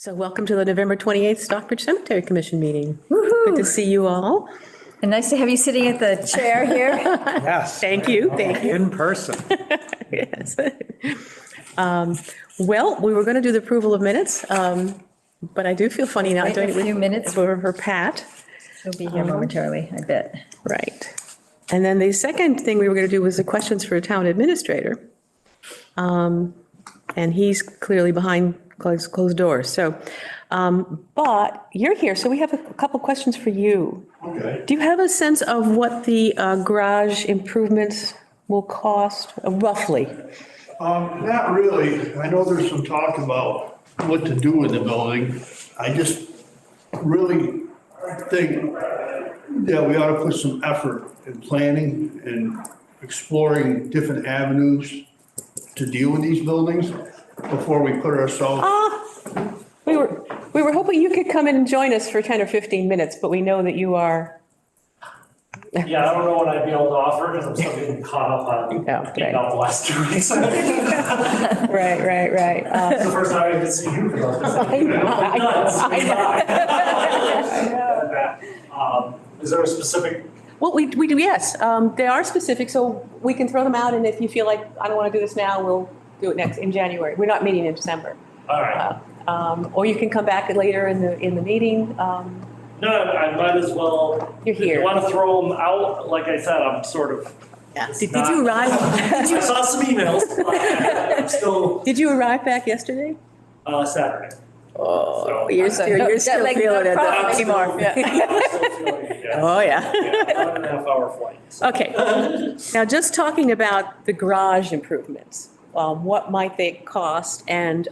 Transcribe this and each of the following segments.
So welcome to the November 28th Stockbridge Cemetery Commission meeting. Woohoo. Good to see you all. And nice to have you sitting at the chair here. Yes. Thank you, thank you. In person. Yes. Well, we were going to do the approval of minutes, but I do feel funny not Wait doing a it with few minutes. for Pat. She'll be here momentarily, I bet. Right. And then the second thing we were going to do was the questions for a town administrator. And he's clearly behind closed doors. So, but you're here, so we have a couple questions for you. Okay. Do you have a sense of what the garage improvements will cost, roughly? Not really. I know there's some talk about what to do with the building. I just really think that we ought to put some effort in planning and exploring different avenues to deal with these buildings before we put ourselves. We were hoping you could come in and join us for 10 or 15 minutes, but we know that you are. Yeah, I don't know what I'd be able to offer because I'm still getting caught up on Yeah, getting right. out the last 2 weeks. Right. It's the first time I can see you. Is there a specific? Well, we do, yes. They are specific, so we can throw them out, and if you feel like, I don't want to do this now, we'll do it in January. We're not meeting in December. All right. Or you can come back later in the meeting. No, I might as well. You're here. If you want to throw them out, like I said, I'm sort of. Yeah. it's Did not- you arrive? I saw some emails. I'm still Did you arrive back yesterday? Saturday. Oh, So- you're Jet still lag feeling it. problem I'm still- anymore. Yeah. I'm still feeling it, yeah. Oh, yeah. Yeah, 1.5-hour flight. so. Okay. Now, just talking about the garage improvements, what might they cost? And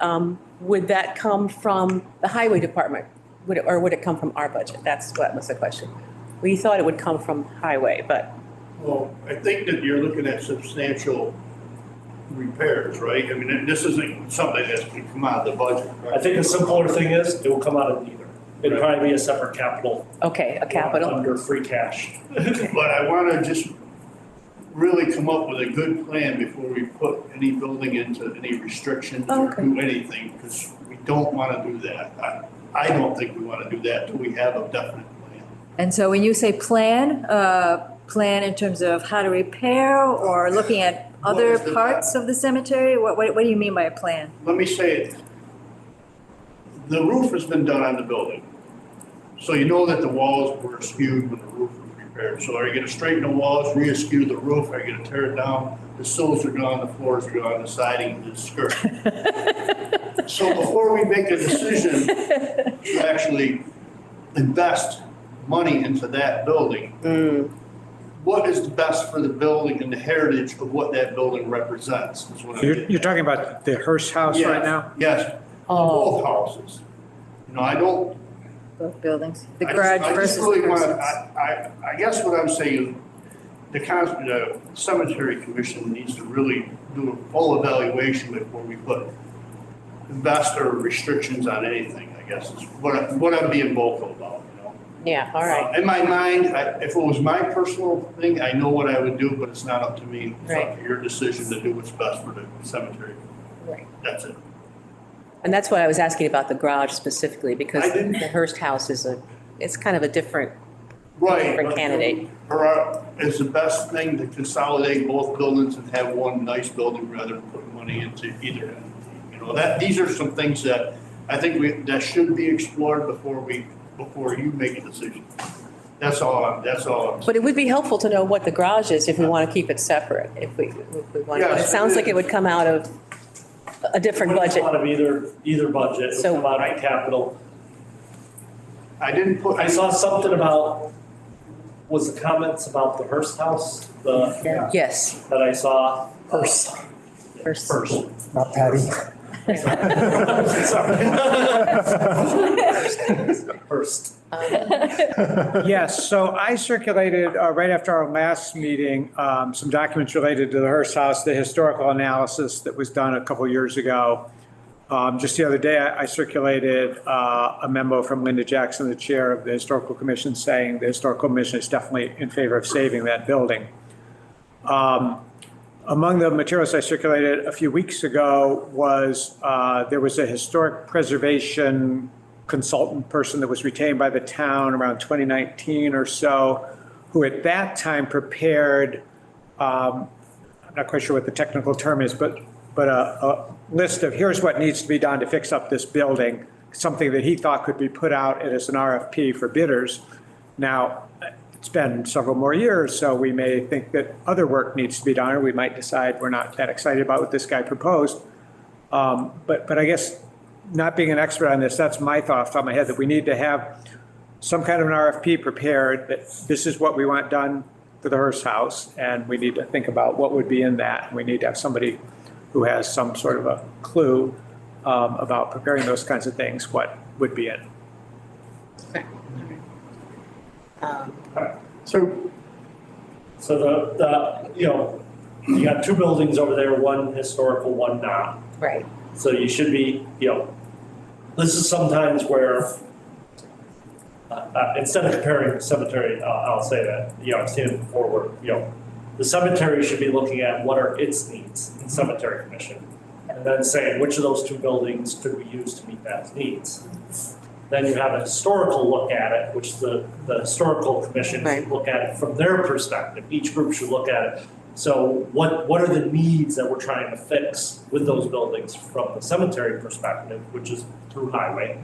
would that come from the highway department? Or would it come from our budget? What was the question. We thought it would come from highway, but, Well, I think that you're looking at substantial repairs, right? I mean, this isn't something that's going to come out of the budget. right? I think the simpler thing is it will come out of neither. It'd probably be a separate capital. okay, a capital. Under free cash. But I want to just really come up with a good plan before we put any building into any restrictions or Okay. do anything, because we don't want to do that. I don't think we want to do that until we have a definite plan. And so when you say plan in terms of how to repair or looking at other What is the- parts of the cemetery? What do you mean by a plan? Let me say it. The roof has been done on the building. So you know that the walls were skewed when the roof was repaired. So are you gonna straighten the walls, re-skew the roof? Are you gonna tear it down? The sills are gone, the floors are gone, the siding is skirt. So before we make a decision to actually invest money into that building, what is the best for the building and the heritage of what that building represents? is what I'm getting You're at. talking about the Hearst house right now? Yes, both houses. You know, I don't. Both buildings, the I garage just versus the really want, persons. I guess what I'm saying, the cemetery commission needs to really do a full evaluation before we put investor restrictions on anything, I guess, is what I'm being vocal about, you know? Yeah, all right. In my mind, if it was my personal thing, I know what I would do, but it's not up to me. It's up to your decision to do what's best for the cemetery. Right. That's it. And that's why I was asking about the garage specifically, because I didn't- the Hearst house it's kind of a different Right. Different candidate. Is the best thing to consolidate both buildings and have one nice building rather than putting money into either end. You know, these are some things that I think that should be explored before you make a decision. That's all. But it would be helpful to know what the garage is if we want to keep it separate, if we want. It Yes, sounds it like it would come out of a different It wouldn't budget. come out of either budget. It would So- come out of capital. I didn't put. I saw something about, was the comments about the Hearst house, Yes. that I saw? Hearst. First. Not Patty. Hearst. Yes, so I circulated right after our last meeting, some documents related to the Hearst house, the historical analysis that was done a couple of years ago. Just the other day, I circulated a memo from Linda Jackson, the chair of the Historical Commission, saying the Historical Commission is definitely in favor of saving that building. Among the materials I circulated a few weeks ago was, there was a historic preservation consultant person that was retained by the town around 2019 or so, who at that time prepared, I'm not quite sure what the technical term is, but a list of here's what needs to be done to fix up this building, something that he thought could be put out as an RFP for bidders. Now, it's been several more years, so we may think that other work needs to be done, or we might decide we're not that excited about what this guy proposed. But I guess, not being an expert on this, that's my thought off the top of my head, that we need to have some kind of an RFP prepared, that this is what we want done for the Hearst House, and we need to think about what would be in that. We need to have somebody who has some sort of a clue about preparing those kinds of things, what would be in. So the, you got two buildings over there, one historical, one not. Right. So you should be, this is sometimes where, instead of comparing cemetery, I'll say that, I've seen it before where, the cemetery should be looking at what are its needs in cemetery commission. And then saying which of those two buildings could we use to meet that needs. Then you have a historical look at it, which the historical commission should look at it from their perspective. Each group should look at it. So what are the needs that we're trying to fix with those buildings from the cemetery perspective, which is through highway?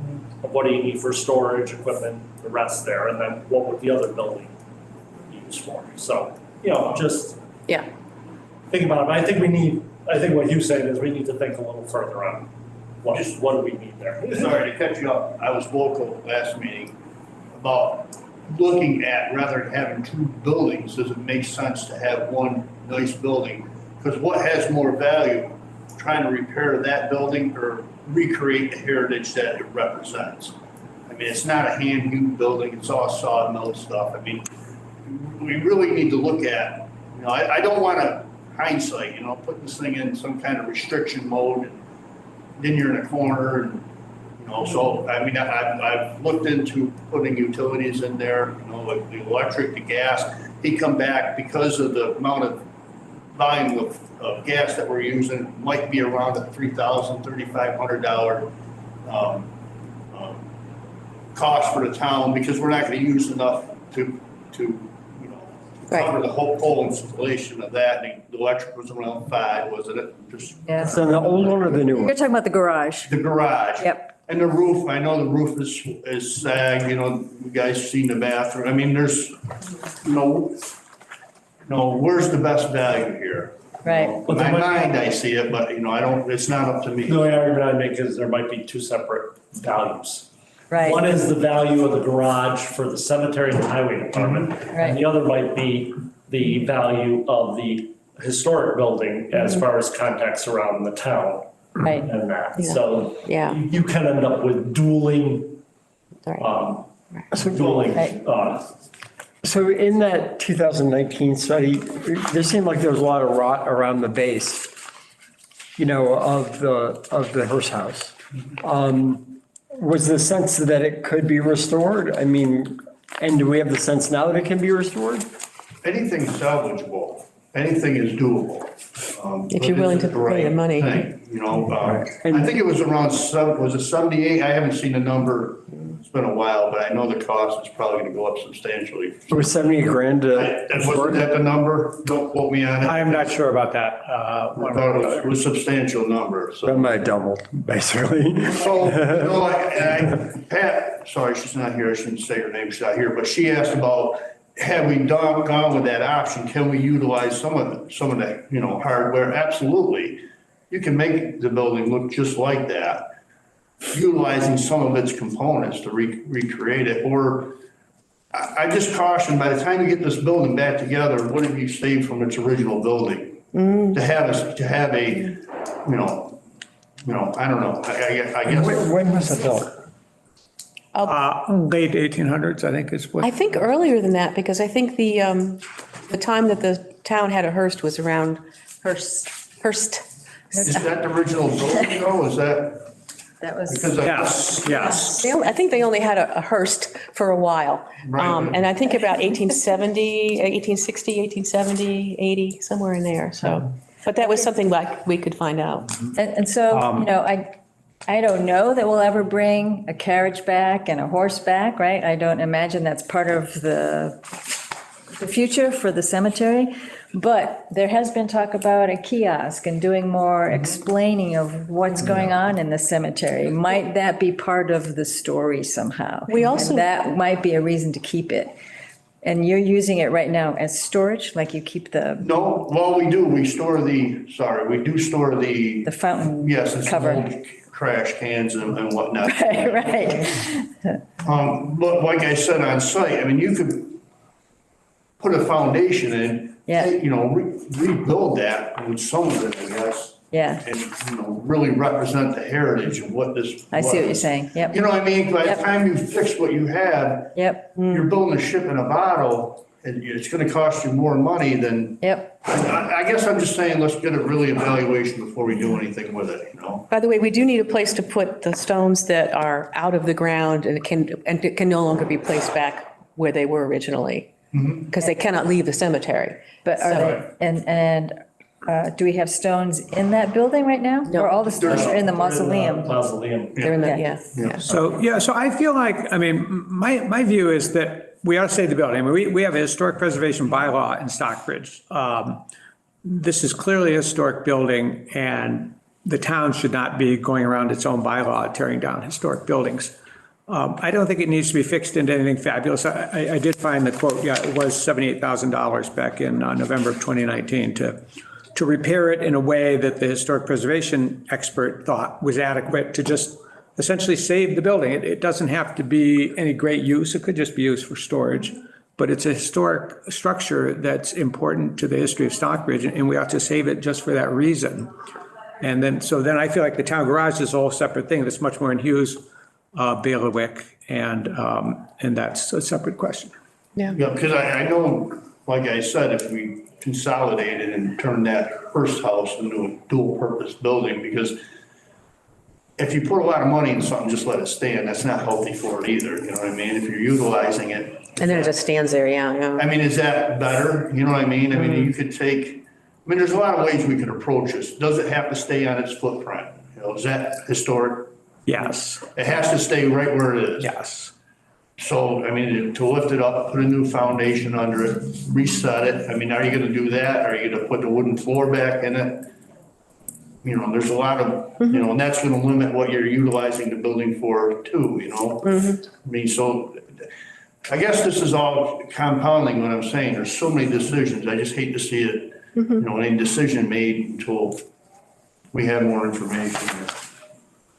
What do you need for storage, equipment, the rest there, and then what would the other building be used for? So, just think about it. But I think what you said is we need to think a little further on what do we need there. Sorry to cut you off. I was vocal last meeting about looking at, rather than having two buildings, does it make sense to have one nice building? Because what has more value, trying to repair that building or recreate the heritage that it represents? I mean, it's not a hand-hewn building, it's all sawmill stuff. I mean, we really need to look at, I don't want to hindsight, put this thing in some kind of restriction mode, and then you're in a corner, and so I mean, I've looked into putting utilities in there, like the electric, the gas. He come back because of the amount of volume of gas that we're using, might be around a $3,000, $3,500 cost for the town, because we're not going to use enough to cover the whole pole installation of that. And the electric was around $5,000, wasn't it? Yeah. So the old one or the new You're one? talking about the garage. The garage. Yep. And the roof, I know the roof is sag, you guys seen the bathroom. I mean, there's, where's the best value here? Right. In my mind, I see it, but it's not up to me. The only argument I make is there might be two separate values. Right. One is the value of the garage for the cemetery and the highway department. Right. And the other might be the value of the historic building as far as contacts around the town. Right. And that, Yeah. so. Yeah. You can end up with dueling, Right. So in that 2019 study, there seemed like there was a lot of rot around the base, of the Hearst House. Was the sense that it could be restored? I mean, and do we have the sense now that it can be restored? Anything's salvageable, anything is doable. If you're willing to pay the money. I think it was around was it 78? I haven't seen the number. It's been a while, but I know the cost is probably gonna go up substantially. It was 78 grand to And wasn't that the number? Don't quote me on it. I am not sure about that. I thought it was a substantial number, That so. might double, basically. So, Pat, sorry, she's not here, I shouldn't say her name, she's not here, but she asked about, have we gone with that option, can we utilize some of the, hardware? Absolutely. You can make the building look just like that, utilizing some of its components to recreate it, or I just caution, by the time you get this building back together, what have you saved from its original building? To have a, I don't know, I guess. When was it built? Late 1800s, I think is what. I think earlier than that, because I think the time that the town had a Hearst was around Hearst. Is that the original building though, is that? That was. Because Yes. I think they only had a Hearst for a while. Right. And I think about 1870, 1860, 1870, 80, somewhere in there, so. But that was something like we could find out. And so, I don't know that we'll ever bring a carriage back and a horse back, right? I don't imagine that's part of the future for the cemetery. But there has been talk about a kiosk and doing more explaining of what's going on in the cemetery. Might that be part of the story somehow? We also- And that might be a reason to keep it. And you're using it right now as storage, like you keep the No, well, we do, we store we do store the, fountain yes, it's cover. old trash cans and whatnot. Right. But like I said on site, I mean, you could put a foundation in, Yeah. rebuild that with some of it, I guess. Yeah, And, really represent the heritage of what this. I see what you're was. saying. Yep, You know what I mean? By the Yep. time you fix what you have, yep, you're building a ship in a bottle, and it's gonna cost you more money than, yep. I guess I'm just saying, let's get a really evaluation before we do anything with it, you know? By the way, we do need a place to put the stones that are out of the ground and it can no longer be placed back where they were originally. Because they cannot leave the cemetery. But are they, and do we have stones in that building right now? No. Or all the stones are in the mausoleum? Mausoleum. They're in the, Yeah. yeah. So I feel like, I mean, my view is that we ought to save the building. I mean, we have a historic preservation bylaw in Stockbridge. This is clearly a historic building, and the town should not be going around its own bylaw tearing down historic buildings. I don't think it needs to be fixed into anything fabulous. I did find the quote, yeah, it was $78,000 back in November of 2019 to repair it in a way that the historic preservation expert thought was adequate to just essentially save the building. It doesn't have to be any great use. It could just be used for storage. But it's a historic structure that's important to the history of Stockbridge, and we ought to save it just for that reason. And then I feel like the town garage is a whole separate thing that's much more in Hughes' bailiwick, and that's a separate question. Yeah, because I know, like I said, if we consolidated and turned that first house into a dual-purpose building, because if you put a lot of money in something, just let it stand, that's not healthy for it either, you know what I mean? If you're utilizing it. And then it just stands there, yeah. I mean, is that better? You know what I mean? I mean, you could there's a lot of ways we could approach this. Does it have to stay on its footprint? You know, is that historic? Yes, It has to stay right where it is. yes. So, I mean, to lift it up, put a new foundation under it, reset it, I mean, are you gonna do that? Are you gonna put the wooden floor back in it? You know, there's a lot of, and that's gonna limit what you're utilizing the building for too, you know? I mean, so, I guess this is all compounding what I'm saying, there's so many decisions, I just hate to see it, any decision made until we have more information.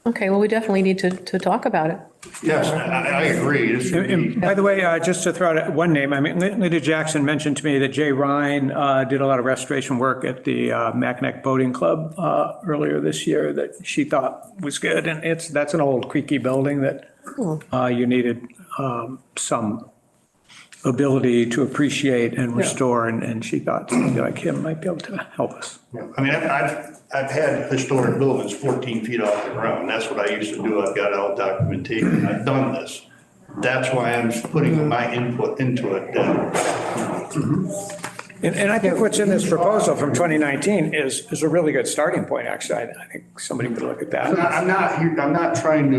Okay, well, we definitely need to talk about it. Yes, I agree, this should And be, by the way, just to throw out one name, I mean, Linda Jackson mentioned to me that Jay Ryan did a lot of restoration work at the Mackinac Boating Club earlier this year that she thought was good. And that's an old creaky building that you needed some ability to appreciate and restore. And she thought somebody like him might be able to help us. I mean, I've had historic buildings 14 feet off the ground. That's what I used to do. I've got all documentation. I've done this. That's why I'm putting my input into it. And I think what's in this proposal from 2019 is a really good starting point, actually. I think somebody could look at that. I'm not trying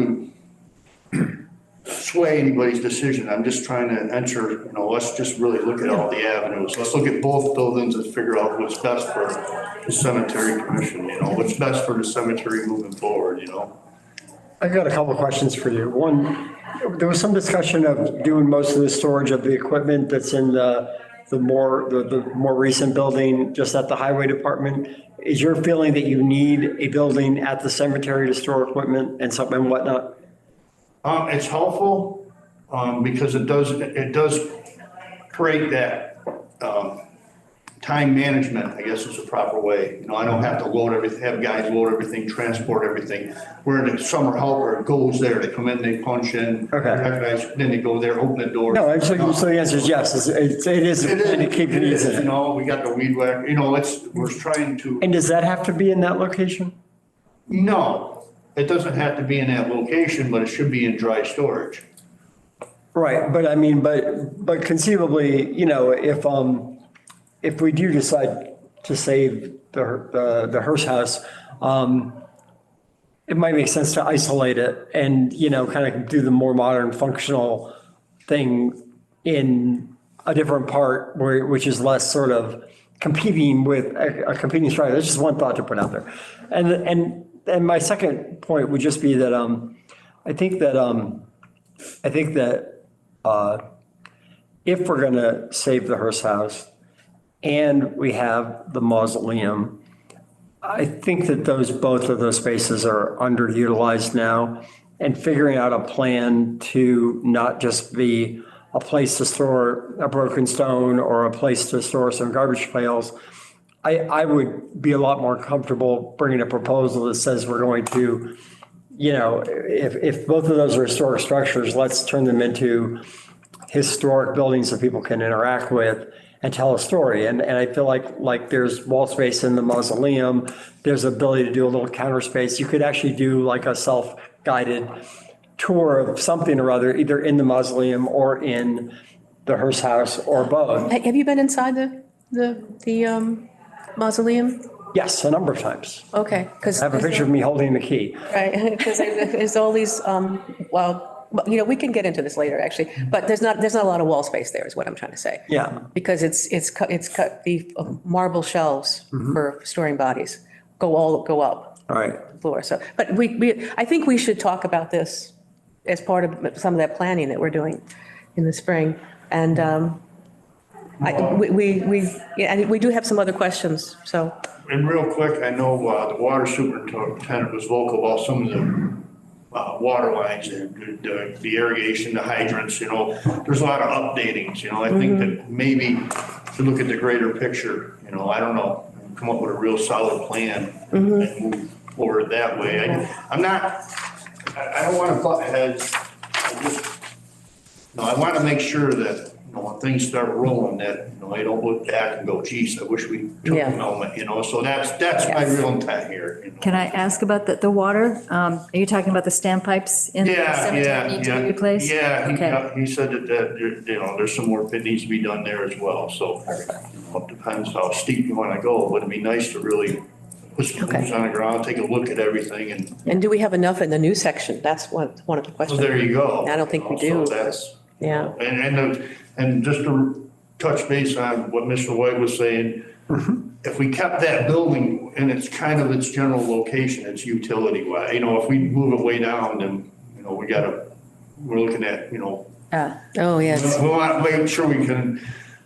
to sway anybody's decision. I'm just trying to enter, let's just really look at all the avenues. Let's look at both buildings and figure out what's best for the cemetery commission, what's best for the cemetery moving forward, I've got a couple of questions for you. One, there was some discussion of doing most of the storage of the equipment that's in the more recent building, just at the highway department. Is your feeling that you need a building at the cemetery to store equipment and whatnot? It's helpful, because it does create that, time management, I guess is the proper way. I don't have to load everything, have guys load everything, transport everything. Where the summer helper goes there, they come in, they punch in. Okay. Recognize, then they go there, open the door. No, so the answer is yes. It is to keep it easy. We got the weed whacker, we're trying to, And does that have to be in that location? no, it doesn't have to be in that location, but it should be in dry storage. Right, but I mean, but conceivably, if we do decide to save the Hearst house, it might make sense to isolate it and, kind of do the more modern functional thing in a different part which is less sort of competing with a competing strategy. That's just one thought to put out there. And my second point would just be that I think that if we're going to save the Hearst house and we have the mausoleum, I think that both of those spaces are underutilized now, and figuring out a plan to not just be a place to store a broken stone or a place to store some garbage pails. I would be a lot more comfortable bringing a proposal that says we're going to, if both of those are historic structures, let's turn them into historic buildings that people can interact with and tell a story. And I feel like there's wall space in the mausoleum. There's ability to do a little counter space. You could actually do like a self-guided tour of something or other, either in the mausoleum or in the Hearst house or both. Have you been inside the mausoleum? Yes, a number of times. Okay, because. I have a picture of me holding the key. Right, because there's all these, we can get into this later, actually, but there's not a lot of wall space there, is what I'm trying to say. Yeah. Because it's cut the marble shelves for storing bodies go up. All right. Floor. So, but I think we should talk about this as part of some of that planning that we're doing in the spring. And we do have some other questions, so. And real quick, I know the water superintendent was vocal about some of the water lines, the irrigation, the hydrants, there's a lot of updatings, I think that maybe to look at the greater picture, I don't know, come up with a real solid plan and move forward that way. I don't want to butt heads. I want to make sure that, when things start rolling, that, I don't look back and go, geez, I wish we took a moment, so that's my real intent here. Can I ask about the water? Are you talking about the standpipes in the cemetery need to be replaced? Yeah, Okay. he said that, there's some work that needs to be done there as well, so it depends how steep you want to go, but it'd be nice to really put some boots on the ground, take a look at everything And do we have enough in the new section? That's one of the questions. there you go. I don't think we do. So that's, Yeah. And just to touch base on what Mr. White was saying, if we kept that building in its general location, its utility wise, if we move it way down, then, we're looking at, Oh, yes. we want to make sure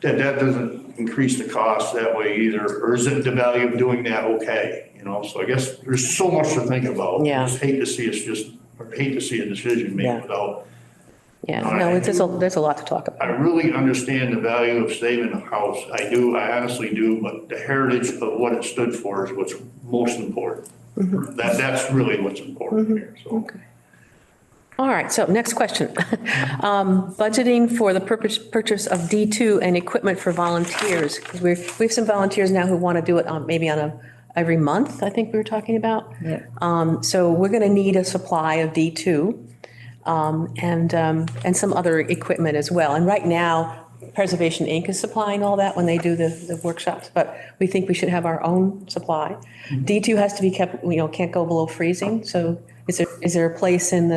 that doesn't increase the cost that way either, or is it the value of doing that okay? So I guess there's so much to think about. Yeah. Hate to see a decision made Yeah. without. Yeah, no, there's a lot to talk about. I really understand the value of saving a house. I honestly do, but the heritage of what it stood for is what's most important. That's really what's important here, so. Okay. All right, so next question. Budgeting for the purchase of D2 and equipment for volunteers. Because we have some volunteers now who want to do it maybe on every month, I think we were talking about. Yeah. So we're going to need a supply of D2 and some other equipment as well. And right now, Preservation Inc. is supplying all that when they do the workshops, but we think we should have our own supply. D2 has to be kept, can't go below freezing. So is there a place in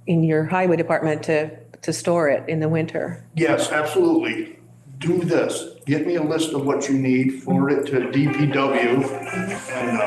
your highway department to store it in the winter? Yes, absolutely. Do this. Get me a list of what you need, forward it to DPW, and,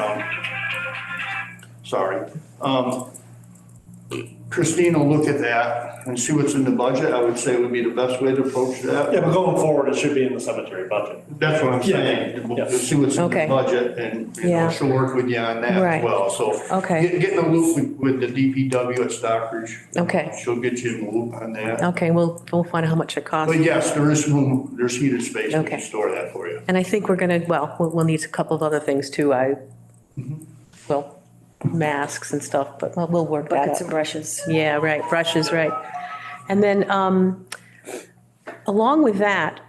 Christine will look at that and see what's in the budget. I would say would be the best way to approach that. Yeah, but going forward, it should be in the cemetery budget. That's what I'm saying. We'll see what's in the Okay. budget, and Yeah. she'll work with you on that Right. as well. So Okay. get in a loop with the DPW at Stockbridge. Okay. She'll get you in the loop on that. Okay, we'll find out how much it costs. But yes, there is room, there's heated space to Okay. store that for you. And I think we're going to, we'll need a couple of other things too. Masks and stuff, but we'll work that Buckets out. and brushes. Yeah, right, brushes, right. And then along with that,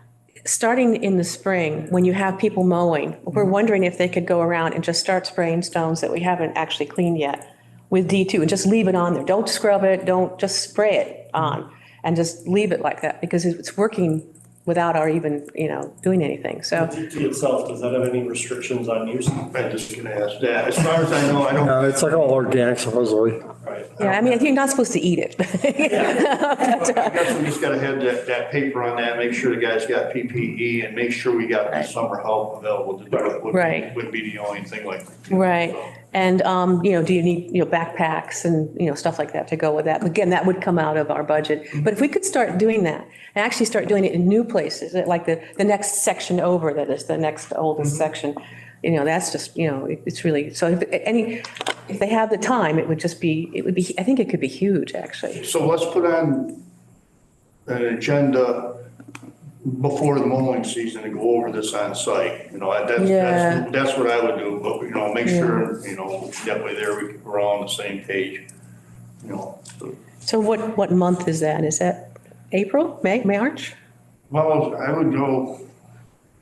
starting in the spring, when you have people mowing, we're wondering if they could go around and just start spraying stones that we haven't actually cleaned yet with D2 and just leave it on there. Don't scrub it, don't just spray it on and just leave it like that because it's working without our even, doing anything, so. The GT itself, does that have any restrictions on use? I'm just gonna ask that. As far as I know, I don't. No, it's like all organic supposedly. Right. Yeah, I mean, you're not supposed to eat it. I guess we just gotta have that paper on that, make sure the guys got PPE and make sure we got the summer help available to do it. Right. Would be the only thing like. Right. And, do you need, backpacks and, stuff like that to go with that? Again, that would come out of our budget. But if we could start doing that and actually start doing it in new places, like the next section over, that is the next oldest section, that's just, it's really, so if they have the time, it would be, I think it could be huge, actually. So let's put on an agenda before the mowing season to go over this on site, Yeah. that's what I would do, but, make sure, that way there we're all on the same page, So what month is that? Is that April, May, March? Well, I would go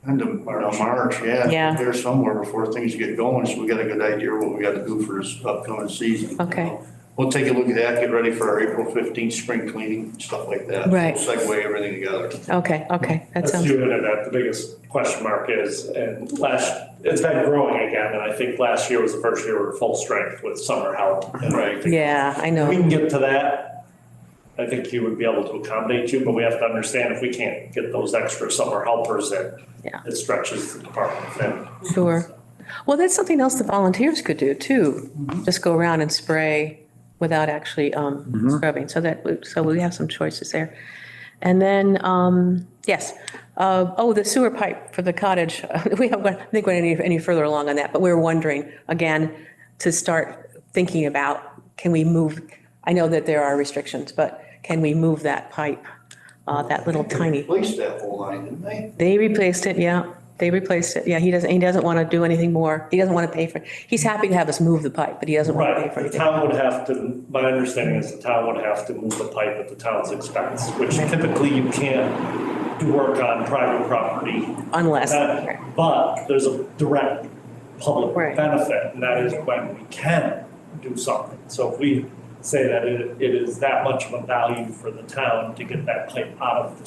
end of March, yeah. Yeah. There somewhere before things get going, so we got a good idea what we got to do for this upcoming season. Okay. We'll take a look at that, get ready for our April 15th spring cleaning, stuff like that. Right. We'll segue everything together. Okay, that That's sounds, you hinted at, the biggest question mark is, and it's been growing again, and I think last year was the first year we were full strength with summer help. And I think yeah, I we know. can get to that. I think he would be able to accommodate you, but we have to understand if we can't get those extra summer helpers in, Yeah. it stretches the department thin. Sure. Well, that's something else the volunteers could do too. Just go around and spray without actually scrubbing. So we have some choices there. And then, yes, the sewer pipe for the cottage. We haven't, I think we're any further along on that, but we're wondering, again, to start thinking about, can we move, I know that there are restrictions, but can we move that pipe, that little tiny? Replaced that whole line, didn't they? They replaced it, yeah. They replaced it. Yeah, he doesn't want to do anything more. He doesn't want to pay for it. He's happy to have us move the pipe, but he doesn't want to pay Right, for the anything. town would have to, my understanding is the town would have to move the pipe at the town's expense, which typically you can't do work on private property. Unless, But there's a direct public Right. benefit, and that is when we can do something. So if we say that it is that much of a value for the town to get that pipe out of the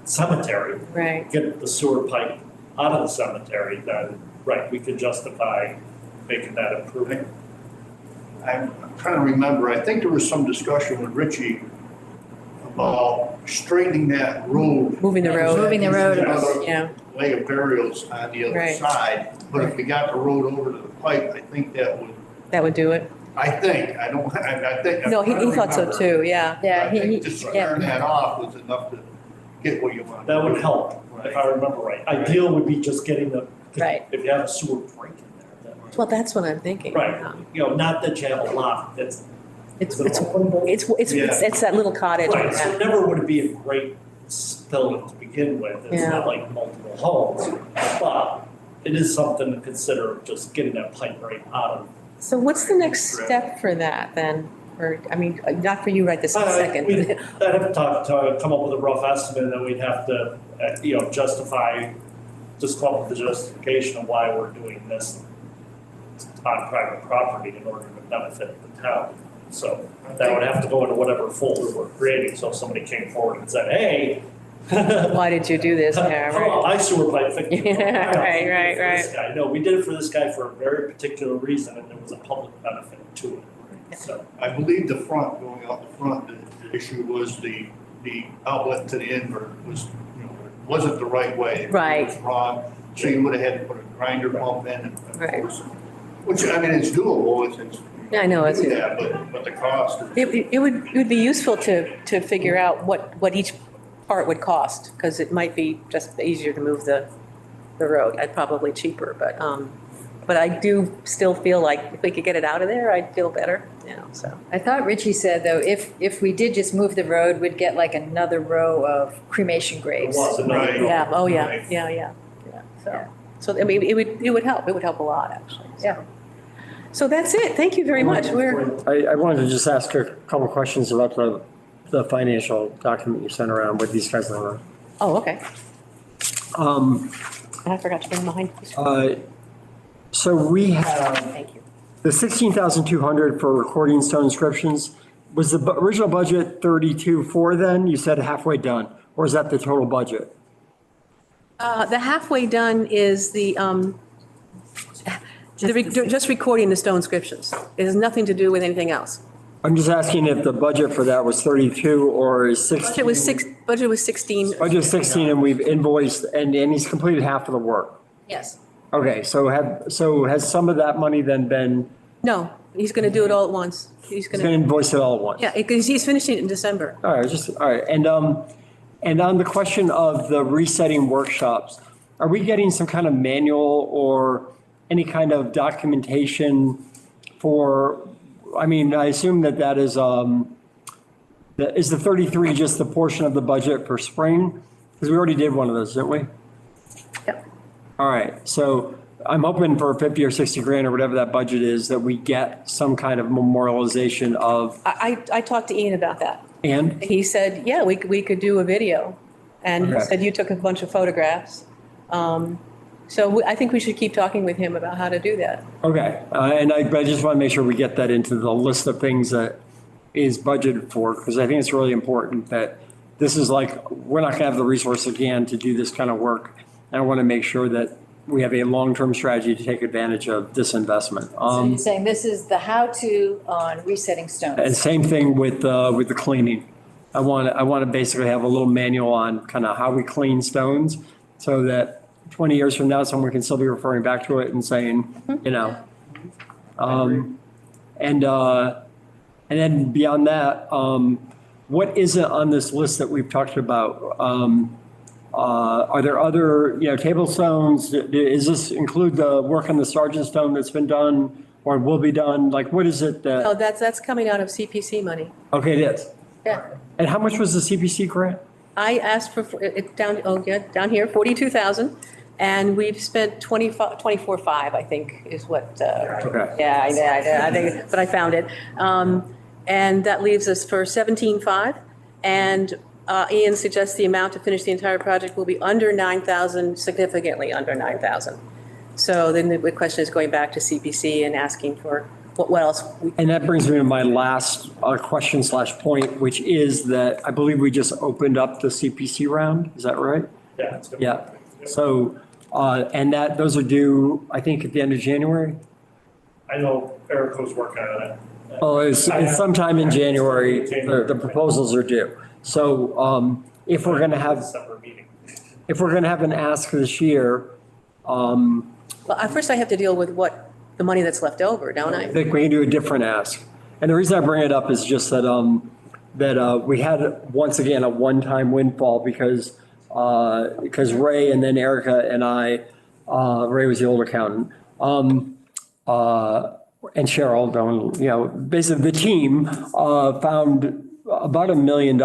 cemetery, right. get the sewer pipe out of the cemetery, then, right, we could justify making that improvement. I'm trying to remember, I think there was some discussion with Richie about straightening that road. Moving the road. Moving the road, Yeah. Lay of burials on the other Right. side, but if we got the road over to the pipe, I think that would, That would do it. I think. No, he thought so too, yeah. Yeah, I think just turn that off was enough to get what you want. That would help, if I remember right. Ideal would be just getting the, Right. if you have a sewer break in there, then. Well, that's what I'm thinking. Right, not that you have a lot, It's Yeah. that little cottage. right, so never would it be a great spill to begin with, it's Yeah. not like multiple homes, but it is something to consider, just getting that pipe right out of. So what's the next step for that then? Or, I mean, not for you right this We'd second. I'd have to come up with a rough estimate, and then we'd have to, justify, just come up with the justification of why we're doing this on private property in order to benefit the town. So that would have to go into whatever folder we're creating, so if somebody came forward and said, hey, Why did you do this? Yeah, how about right. my sewer pipe fixed? Yeah, right, This guy. No, we did it for this guy for a very particular reason, and there was a public benefit to it. So, I believe the front, going out the front, the issue was the outlet to the invert was, wasn't the right way. It Right. was wrong, so you would have had to put a grinder pump in and Right. force it. Which, I mean, it's doable, it's. Yeah, I know, it's- Yeah, but the cost is. It would be useful to figure out what each part would cost, because it might be just easier to move the road, and probably cheaper, but I do still feel like if we could get it out of there, I'd feel better, so. I thought Richie said, though, if we did just move the road, we'd get like another row of cremation it graves. was another. Right. Yeah, oh, yeah, Right. yeah, so, I mean, it would help a lot, actually. So. Yeah. So that's it, thank you very much, I wanted to just ask a couple questions about the financial document you sent around with these guys on. oh, okay, Um, I forgot to bring mine. so we have Thank you. the 16,200 for recording stone inscriptions. Was the original budget 32 for then? You said halfway done, or is that the total budget? The halfway done is just recording the stone inscriptions. It has nothing to do with anything else. I'm just asking if the budget for that was 32 or is 16? Budget was 16. Budget 16 and we've invoiced and he's completed half of the work. Yes. Okay, so has some of that money then been, No, he's going to do it all at once. He's he's going going to to, invoice it all at once? yeah, because he's finishing it in December. All right, all right. And on the question of the resetting workshops, are we getting some kind of manual or any kind of documentation for, I mean, I assume that is the 33 just the portion of the budget for spring? Because we already did one of those, didn't we? Yep. All right, so I'm hoping for 50 or 60 grand or whatever that budget is, that we get some kind of memorialization of, I talked to Ian about that. and? He said, yeah, we could do a video. And he Okay. said you took a bunch of photographs. So I think we should keep talking with him about how to do that. Okay, and I just want to make sure we get that into the list of things that is budgeted for, because I think it's really important that this is like, we're not going to have the resource again to do this kind of work. And I want to make sure that we have a long-term strategy to take advantage of this investment. So you're saying this is the how-to on resetting stones? And same thing with the cleaning. I want to basically have a little manual on kind of how we clean stones so that 20 years from now, someone can still be referring back to it and saying, you know. And then beyond that, what isn't on this list that we've talked about? Are there other, table stones? Does this include the work on the Sergeant Stone that's been done or will be done? Like, what is it Oh, that, that's coming out of CPC money. okay, it is. Yeah. And how much was the CPC grant? I asked for, it down here, 42,000. And we've spent 24.5, I think, is what, Okay. yeah, I think, but I found it. And that leaves us for 17.5. And Ian suggests the amount to finish the entire project will be under 9,000, significantly under 9,000. So then the question is going back to CPC and asking for what else. And that brings me to my last question / point, which is that I believe we just opened up the CPC round. Is that right? Yeah. It's good. Yeah. So, and those are due, I think, at the end of January? I know Eric was working on it. Oh, it's sometime in January, the proposals are due. So if we're going to have, December meeting. if we're going to have an ask this year, Well, first I have to deal with what, the money that's left over, don't I I? think we can do a different ask. And the reason I bring it up is just that we had, once again, a one-time windfall because Ray and then Erica and I, Ray was the old accountant, and Cheryl, basically the team found about $1 million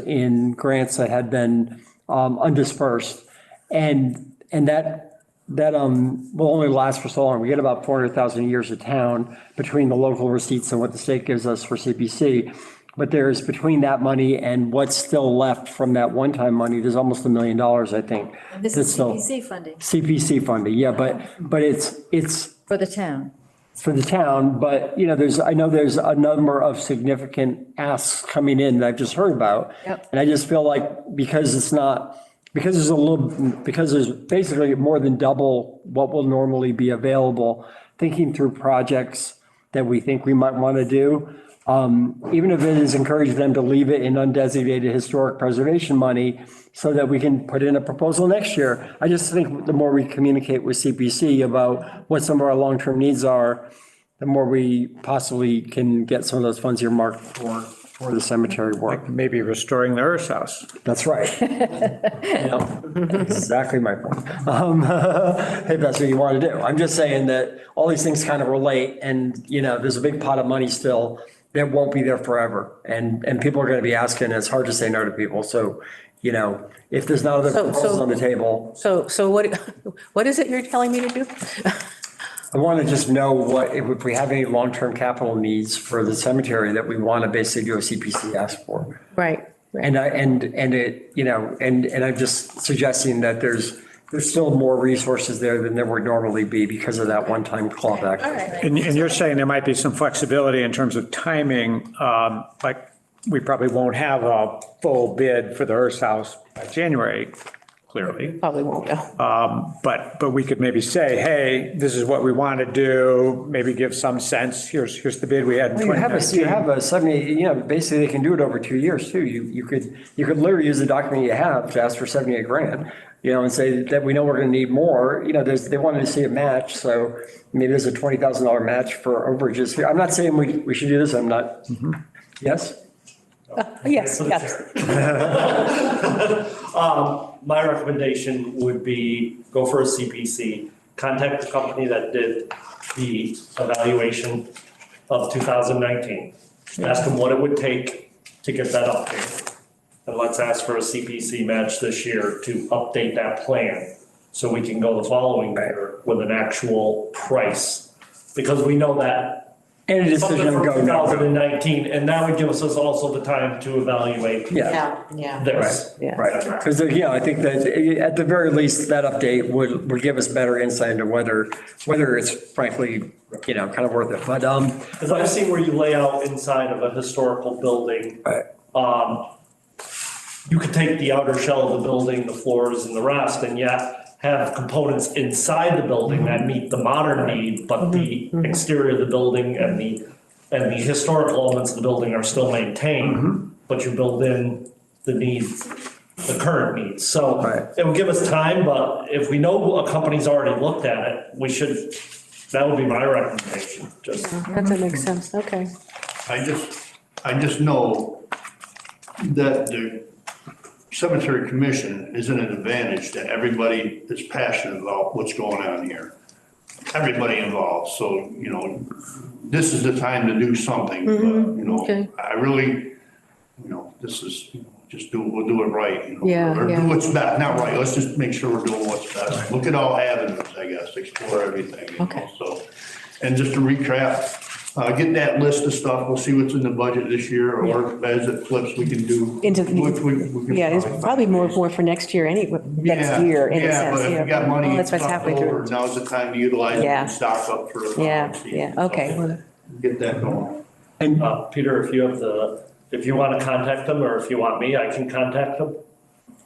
in grants that had been undispersed. And that will only last for so long. We get about 400,000 years a town between the local receipts and what the state gives us for CPC. But there's between that money and what's still left from that one-time money, there's almost $1 million, I think. This that's is still- CPC funding CPC funding, yeah, but it's for the town. for the town, but I know there's a number of significant asks coming in that I've just heard about. Yep. And I just feel like because there's basically more than double what will normally be available, thinking through projects that we think we might want to do, even if it is encourage them to leave it in undesignated historic preservation money so that we can put in a proposal next year. I just think the more we communicate with CPC about what some of our long-term needs are, the more we possibly can get some of those funds earmarked for the cemetery work. Like maybe restoring the Hearst House. That's right. Exactly my point. If that's what you want to do. I'm just saying that all these things kind of relate and, there's a big pot of money still that won't be there forever. And people are going to be asking, and it's hard to say no to people. So, if there's not other proposals on the table, So what is it you're telling me to do? I want to just know if we have any long-term capital needs for the cemetery that we want to basically do a CPC ask for. Right. And I'm just suggesting that there's still more resources there than there would normally be because of that one-time clawback. All right. And you're saying there might be some flexibility in terms of timing, like we probably won't have a full bid for the Hearst House by January. clearly. Probably won't know. But we could maybe say, hey, this is what we want to do, maybe give some sense, here's the bid we had in You have 2019. a 70, basically they can do it over 2 years too. You could literally use the document you have to ask for 78 grand, and say that we know we're going to need more. They wanted to see a match, so maybe there's a $20,000 match for overages here. I'm not saying we should do this, I'm not, yes? Yes, My recommendation would be go for a CPC, contact the company that did the evaluation of 2019. Ask them what it would take to get that updated. And let's ask for a CPC match this year to update that plan so we can go the following year with an actual price. Because we know that And a something decision from go no. 2019, and that would give us also the time to evaluate yeah. this. Yeah. Right, because, I think that at the very least, that update would give us better insight into whether it's frankly, kind of worth it. But, Because I've seen where you lay out inside of a historical building. Right. You could take the outer shell of the building, the floors and the rest, and yet have components inside the building that meet the modern need, but the exterior of the building and the historical elements of the building are still maintained, but you build in the needs, the current needs. So Right. it would give us time, but if we know a company's already looked at it, that would be my recommendation, just. That makes sense, okay. I just know that the cemetery commission is in an advantage that everybody is passionate about what's going on here. Everybody involved, so, this is the time to do something, but, okay. I really, this is, we'll do it right, Yeah, Or yeah. do what's best, not right, let's just make sure we're doing what's best. Look at all avenues, I guess, explore everything, Okay. so. And just to recap, get that list of stuff, we'll see what's in the budget this year, or as it flips, we can do. Into, we can yeah, it's probably more for next year anyway, next year in a Yeah, sense. but if you got money Well, that's what's left halfway over, through. now's the time to utilize it Yeah. and stock up for the Yeah, following yeah, season. okay. So, Well, get that going. and Peter, if you want to contact them, or if you want me, I can contact them.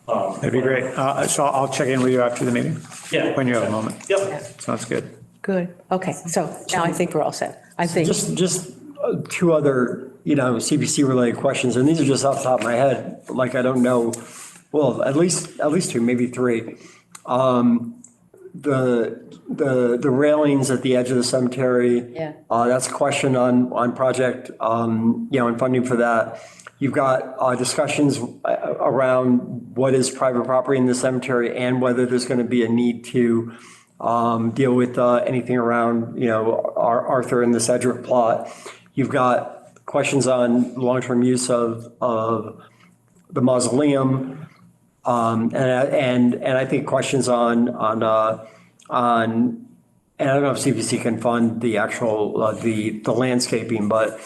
That'd be great. So I'll check in with you after the meeting, Yeah. when you have a moment. Yep. Sounds good. Good, okay, so now I think we're all set. I think, just two other, CPC related questions, and these are just off the top of my head, like I don't know, well, at least two, maybe three. The railings at the edge of the cemetery. Yeah. That's a question on project, and funding for that. You've got discussions around what is private property in the cemetery and whether there's going to be a need to deal with anything around, Arthur and the Sedgwick plot. You've got questions on long-term use of the mausoleum. And I think questions on, and I don't know if CPC can fund the actual, the landscaping, but,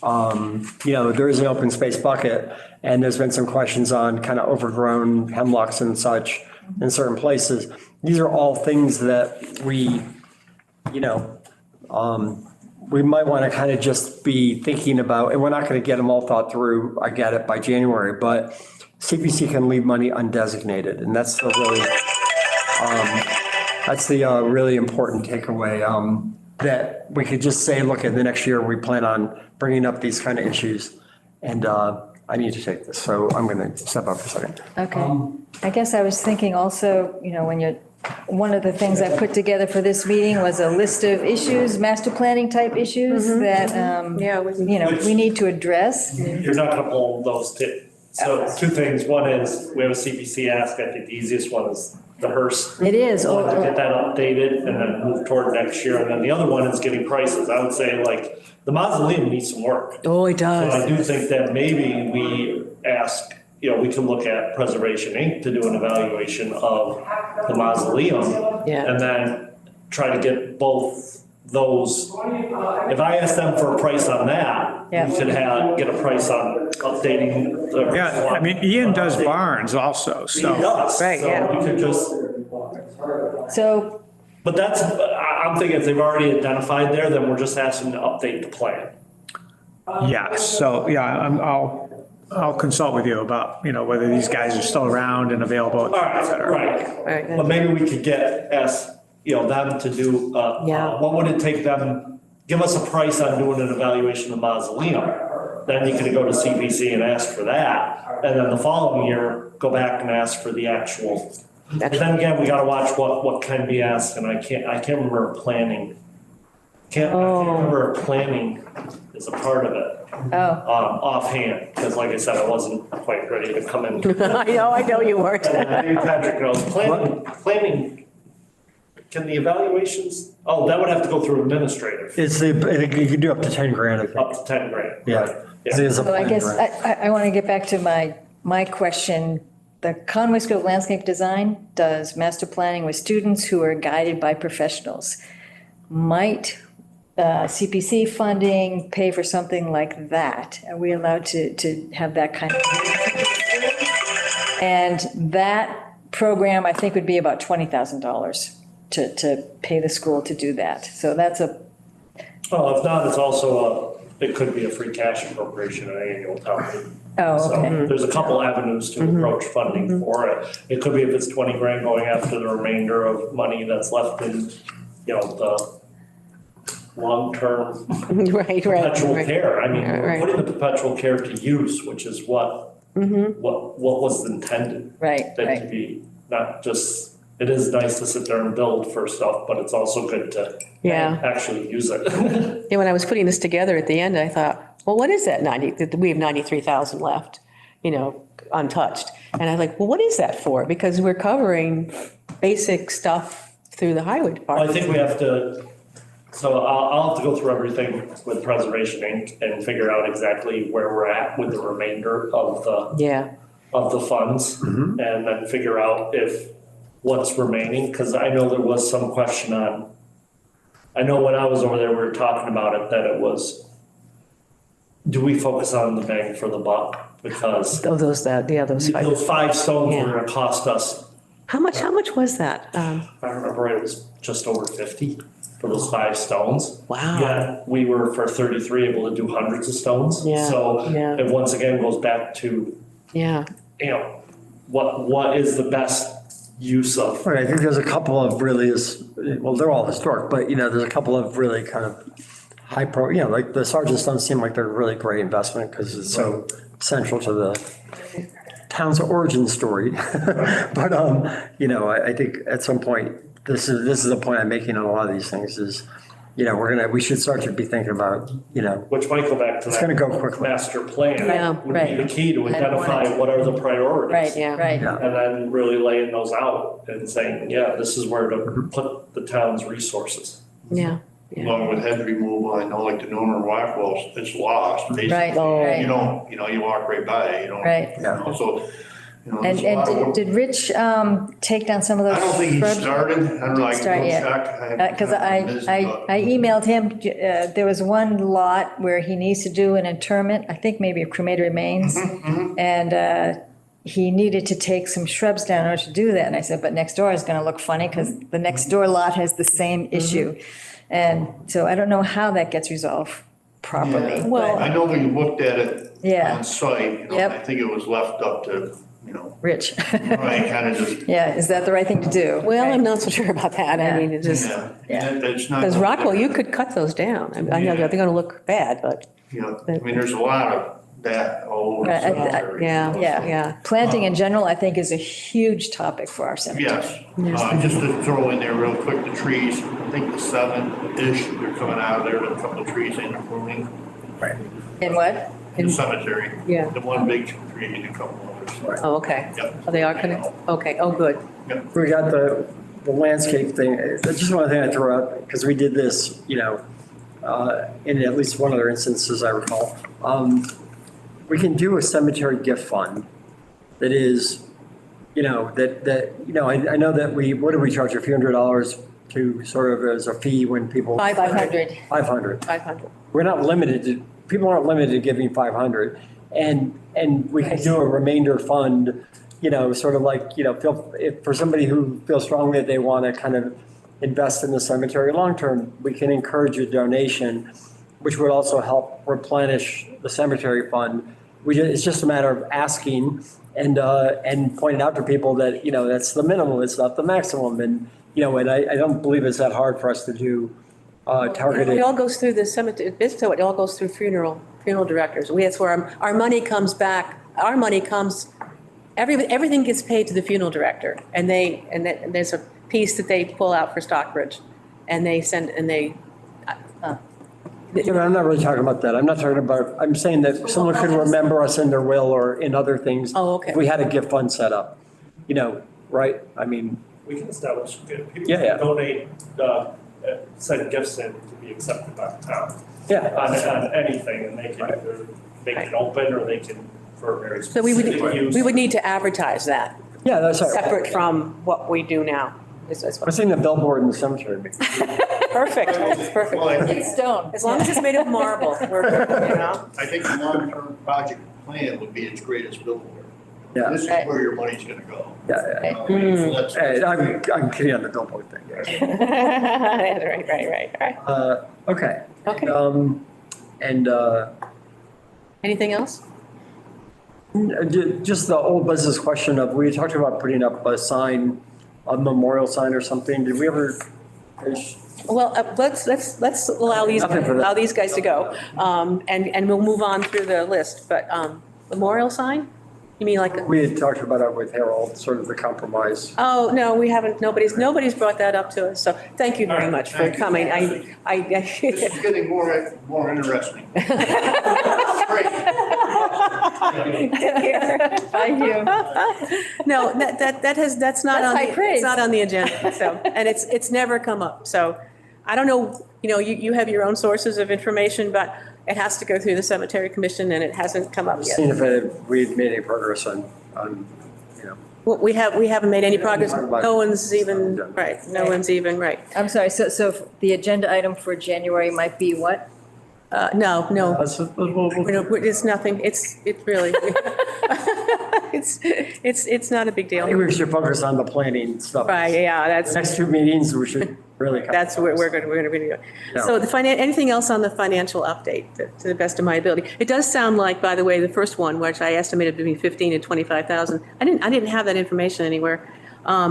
there is an open space bucket, and there's been some questions on kind of overgrown hemlocks and such in certain places. These are all things that we might want to kind of just be thinking about, and we're not going to get them all thought through, I get it, by January, but CPC can leave money undesignated, and that's the really important takeaway, that we could just say, look, in the next year, we plan on bringing up these kind of issues, and I need to take this, so I'm going to step up for a second. Okay. I guess I was thinking also, one of the things I put together for this meeting was a list of issues, master planning type issues that, yeah, we need to address. You're not going to pull those two. So two things. One is we have a CPC ask. I think the easiest one is the hearse. It is. We'll have to get that updated and then move toward next year. And then the other one is getting prices. I would say like the mausoleum needs some work. oh, it So I does. do think that maybe we ask, we can look at Preservation Inc. to do an evaluation of the mausoleum. Yeah. And then try to get both those. If I ask them for a price on that, Yeah. we could get a price on updating the. Yeah, I mean, Ian does barns also, He so. does. Right, yeah. So we could just, So, but I'm thinking if they've already identified there, then we're just asking to update the plan. Yeah, so, yeah, I'll consult with you about, whether these guys are still around and available, All right, et cetera. right. Right. But maybe we could ask, them to do, Yeah. what would it take them, give us a price on doing an evaluation of the mausoleum. Then you could go to CPC and ask for that, and then the following year, go back and ask for the actual. But then again, we gotta watch what can be asked, and I can't remember planning. I can't remember if planning is a part of it. Offhand, because like I said, I wasn't quite ready to come in. I know you weren't. Maybe Patrick knows, planning, can the evaluations, that would have to go through administrative, You could do up to 10 grand, I think. up to 10 grand. Yeah. Yeah. There's a So I plan, guess right? I want to get back to my question. The Conway School of Landscape Design does master planning with students who are guided by professionals. Might CPC funding pay for something like that? Are we allowed to have that kind of? And that program, I think, would be about $20,000 to pay the school to do that. So that's a, Well, if not, it's also it could be a free cash appropriation at annual town meeting. oh, okay. So there's a couple avenues to approach funding for it. It could be if it's 20 grand going after the remainder of money that's left in, the long-term Right, perpetual right. care. I mean, we're Right. putting the perpetual care to use, which is what was intended. Right, That right. to be, not just, it is nice to sit there and build for stuff, but it's also good to Yeah. actually use it. Yeah, when I was putting this together at the end, I thought, well, what is that 90, we have 93,000 left, untouched. And I was like, well, what is that for? Because we're covering basic stuff through the highway Well, I department. think we have to, so I'll have to go through everything with Preservation Inc. and figure out exactly where we're at with the remainder of the funds. And then figure out if what's remaining, because I know there was some question on, I know when I was over there, we were talking about it, that it was, do we focus on the bang for the buck? Because Oh, those 5. those 5 stones Yeah. were gonna cost us, How much was that? if I remember right, it was just over 50 for those 5 stones. Wow. Yeah, we were for 33 able to do hundreds of stones. Yeah, So yeah. it once again goes back to, Yeah, what is the best use of? Right, I think there's a couple of really, well, they're all historic, but, there's a couple of really kind of like the Sergeants don't seem like they're a really great investment because it's so central to the town's origin story. But, I think at some point, this is the point I'm making on a lot of these things is, we should start to be thinking about, Which might go back to It's gonna that go quickly. master plan. Yeah, Would right. be the key to And identify what are the priorities. Right, Yeah. right. Yeah. And then really laying those out and saying, yeah, this is where to put the town's resources. yeah. Along with head removal, I know like the Norman Rockwell's, it's lost. Basically. Right, Oh. right. You don't, you walk right by it, you don't. Right. Yeah. So, And, there's a lot of work. did Rich take down some of those? I don't think he shrubs? started, I don't know, I Start can go yet. check. Because I emailed him, there was one lot where he needs to do an interment, I think maybe of cremated remains. And he needed to take some shrubs down in order to do that. And I said, but next door is going to look funny because the next door lot has the same issue. And so I don't know how that gets resolved properly. Yeah. Well- I know we looked at it Yeah. on site, Yep. I think it was left up to, Rich. Ryan kind of just, Yeah, is that the right thing to do? Well, Right. I'm not so sure about that. I Yeah. mean, it just, yeah. Yeah. And it's not. because Rockwell, you could cut those down. I know they're going to look bad, but I mean, there's a lot of that all over the Right, cemetery. yeah, Yeah. yeah. Planting in general, I think, is a huge topic for our cemetery. Yes, just to throw in there real quick, the trees, I think the 7-ish, they're coming out of there, a couple of trees in the pruning, In what? in the cemetery. Yeah. The one big tree and a couple others. Oh, okay. Yep. Oh, they are going to, okay, oh, good. We got the landscape thing. That's just one thing I throw out, because we did this, in at least one other instance, as I recall. We can do a cemetery gift fund that is, I know that what do we charge, a few $100s to sort of as a fee when people. 500. 500. 500. We're not limited to, people aren't limited to giving 500. And we can do a remainder fund, sort of like, if for somebody who feels strongly that they want to kind of invest in the cemetery long-term, we can encourage a donation, which would also help replenish the cemetery fund it's just a matter of asking and pointing out to people that, that's the minimum, it's not the maximum. And, and I don't believe it's that hard for us to do targeted. It all goes through the cemetery, so it all goes through funeral directors. That's where our money comes back. Our money comes, everything gets paid to the funeral director. And there's a piece that they pull out for Stockbridge. And they send, and they, I'm not really talking about that. I'm saying that someone could remember us in their will or in other things. Oh, okay. If we had a gift fund set up, right? I mean, We can establish, people Yeah. can donate, send gifts in to be accepted by the town. yeah. On anything, and they can either make it open, or they can, for very so we specific use. would need to advertise that, Yeah, that's all right. separate from what we do now. I'm saying the billboard in the cemetery. Perfect, that's perfect. Well, I think, It's stone. As long as it's made of marble, we're, I think the long-term project plan would be its greatest billboard. Yeah. This is Right. where your money's gonna go. Yeah, So that's- yeah. I'm kidding on the billboard thing. Right. Okay. Okay, And anything else? just the old business question of, we talked about putting up a sign, a memorial sign or something. Did we ever finish? Well, let's allow Nothing for that. these guys to go. And we'll move on through the list, but, memorial sign? You mean like, We had talked about it with Harold, sort of the compromise. oh, no, we haven't, nobody's brought that up to us, so thank you very much for Thank you. coming. This is getting more interesting. Great. Thank you. No, that's not That's on, high it's praise. not on the agenda, so, and it's never come up, so I don't know, you have your own sources of information, but it has to go through the cemetery commission and it hasn't come up yet. Seeing if we'd made any progress on, Well, we haven't made any progress, Talk about- no one's even, right, no one's even, right. I'm sorry, so the agenda item for January might be what? No, we'll- it's nothing, it's really, it's not a big I deal. think we should focus on the planning stuff. Right, yeah, The that's, next two meetings, we should really. that's what we're gonna be doing. Yeah. So anything else on the financial update, to the best of my ability? It does sound like, by the way, the first one, which I estimated between 15 and 25,000, I didn't have that information anywhere.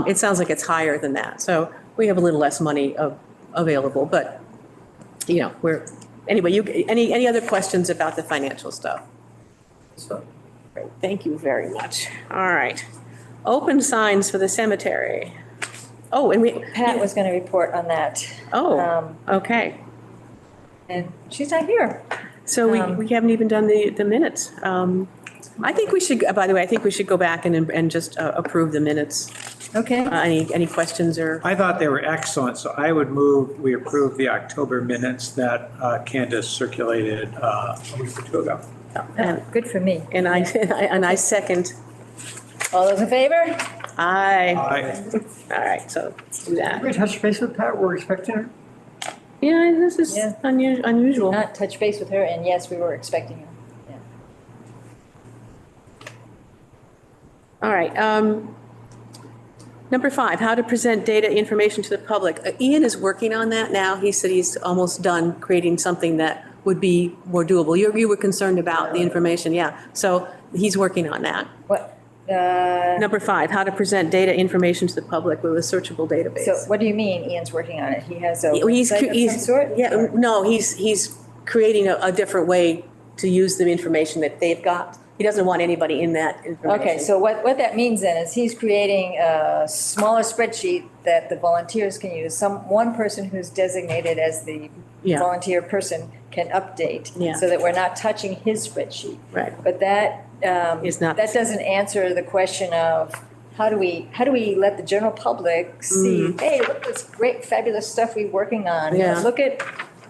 It sounds like it's higher than that, so we have a little less money available, but, anyway, any other questions about the financial stuff? So, Great, thank you very much. All right. Open signs for the cemetery. Oh, and Pat was going to report on that. Okay. And she's not here. So we haven't even done the minutes. I think we should, by the way, I think we should go back and just approve the minutes. Okay. Any questions or? I thought they were excellent, so I would move, we approve the October minutes that Candace circulated a week or two ago. And Good for me. I second. All those in favor? Aye. Aye. All right, so let's do that. we touch base with Pat, we're expecting her? Yeah, this is Yeah. unusual. Not touch base with her, and yes, we were expecting her. Yeah. All right. Number 5, how to present data information to the public. Ian is working on that now. He said he's almost done creating something that would be more doable. You were concerned about the information, yeah. So he's working on that. What, Number 5, how to present data information to the public with a searchable database. so what do you mean Ian's working on it? He has a He's- website of he's- some sort? Yeah, no, he's creating a different way to use the information that they've got. He doesn't want anybody in that information. Okay, so what that means then is he's creating a smaller spreadsheet that the volunteers can use. One person who's designated as the Yeah. volunteer person can update. Yeah. So that we're not touching his spreadsheet. Right. But that, Is not- that doesn't answer the question of how do we let the general public see, hey, look at this great fabulous stuff we're working on. Yeah. Look at,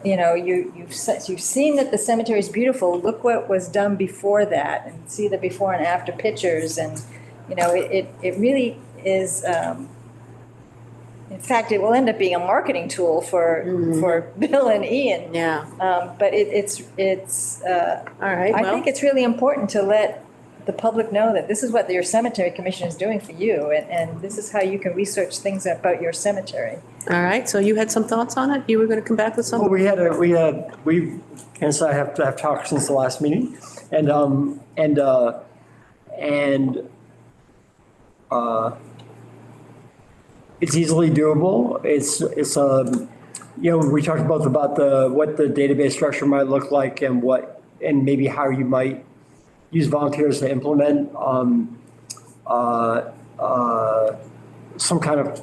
you've seen that the cemetery is beautiful, look what was done before that, and see the before and after pictures, and, it really is, in fact, it will end up being a marketing tool for Bill and Ian. Yeah, But it's all right, I well, think it's really important to let the public know that this is what your cemetery commission is doing for you, and this is how you can research things about your cemetery. all right. So you had some thoughts on it? You were going to come back with Well, some? Candace and I have talked since the last meeting, And, it's easily doable. You know, we talked about what the database structure might look like and maybe how you might use volunteers to implement, some kind of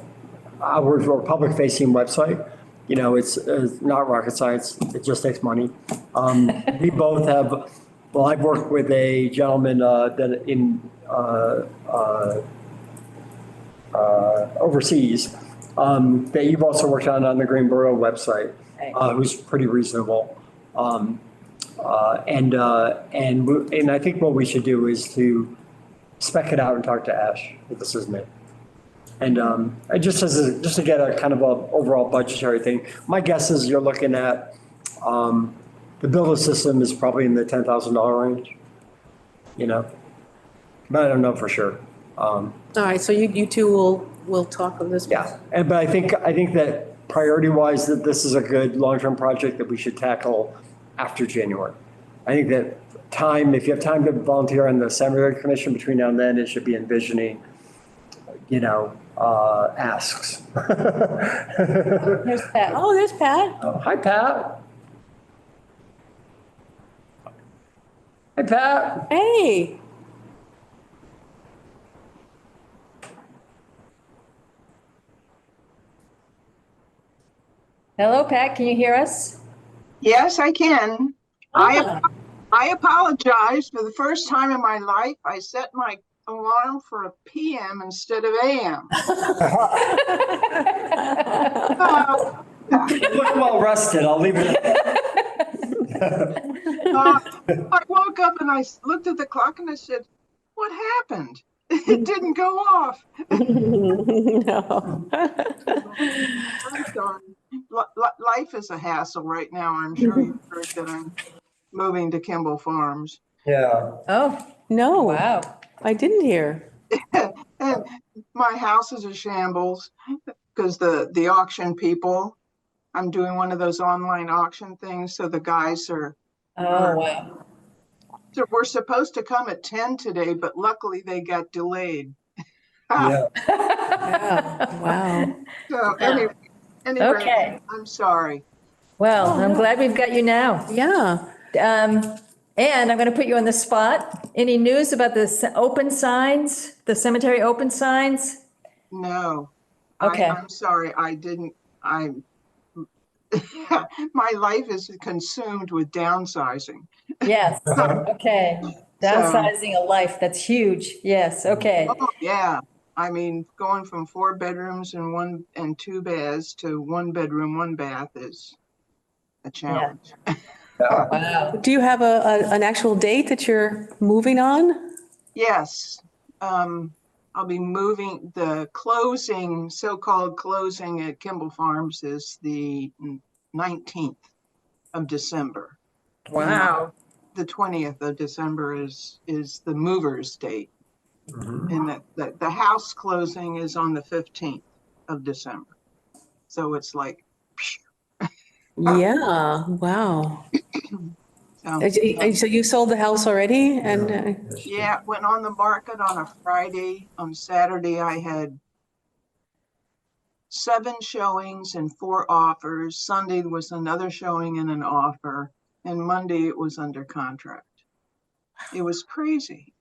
outward or public facing website. You know, it's not rocket science. It just takes money. We both have, well, I've worked with a gentleman overseas that you've also worked on the Greenboro website, who's pretty reasonable. And I think what we should do is to spec it out and talk to Ash, if this is me. And just to get a kind of a overall budgetary thing, my guess is you're looking at, the build system is probably in the $10,000 range, you know, but I don't know for sure. All right, so you two will talk on this. Yeah, but I think that priority-wise, that this is a good long-term project that we should tackle after January. I think that if you have time to volunteer on the cemetery commission between now and then, it should be envisioning, you know, asks. There's Pat. Oh, there's Pat. Oh, hi, Pat. Hi, Pat. Hey. Hello, Pat, can you hear us? Yes, I can. Ah. I apologize. For the first time in my life, I set my alarm for a PM instead of AM. You look well rested, I'll leave it. I woke up and I looked at the clock and I said, what happened? It didn't go off. No. I'm done. Life is a hassle right now. I'm sure you've heard that I'm moving to Kimball Farms. Yeah. Oh, No, wow. I didn't hear. And my house is a shambles because the auction people, I'm doing one of those online auction things. So the guys Oh, wow. so we're supposed to come at 10 today, but luckily they got delayed. Yeah. Yeah, wow. So anyway, Okay. I'm sorry. Well, I'm glad we've got you now. Yeah. And I'm going to put you on the spot. Any news about the open signs, the cemetery open signs? No. Okay. I'm sorry. My life is consumed with downsizing. Yes, okay. Downsizing a life, that's huge. Yes, okay. Oh, yeah. I mean, going from 4 bedrooms and 2 baths to 1 bedroom, 1 bath is a challenge. Wow. Do you have an actual date that you're moving on? Yes. I'll be moving. The closing, so-called closing at Kimball Farms is the 19th of December. Wow. The 20th of December is the mover's date. And the house closing is on the 15th of December. So it's like, Yeah, wow. so, So you sold the house already and, yeah, it went on the market on a Friday. On Saturday, I had 7 showings and 4 offers. Sunday was another showing and an offer. And Monday it was under contract. It was crazy.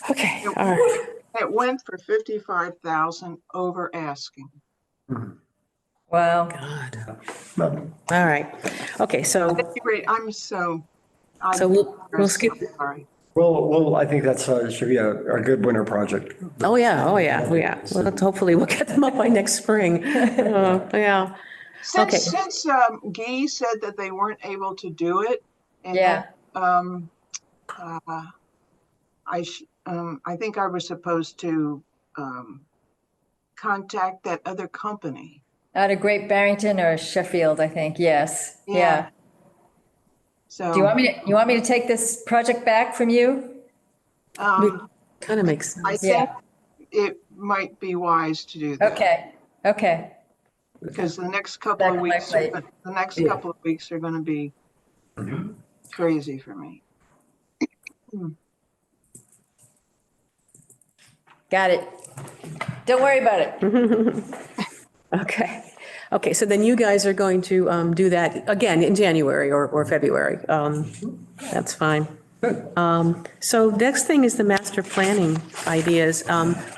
okay, all right. It went for 55,000 over asking. Wow. God. All right. Okay, so Great, so we'll skip. Sorry. Well, I think that's, should be a good winter project. Oh, yeah, oh, yeah, oh, yeah. Well, hopefully we'll get them up by next spring. Yeah. Okay. Since Guy said that they weren't able to do it, and Yeah. I think I was supposed to contact that other company. Out of Great Barrington or Sheffield, I think, yes. Yeah. So Do you want me to take this project back from you? Kind of makes I sense. think it might be wise to do that. Okay. Because the next couple of weeks, are going to be crazy for me. Got it. Don't worry about it. Okay. Okay, so then you guys are going to do that again in January or February. That's fine. So next thing is the master planning ideas.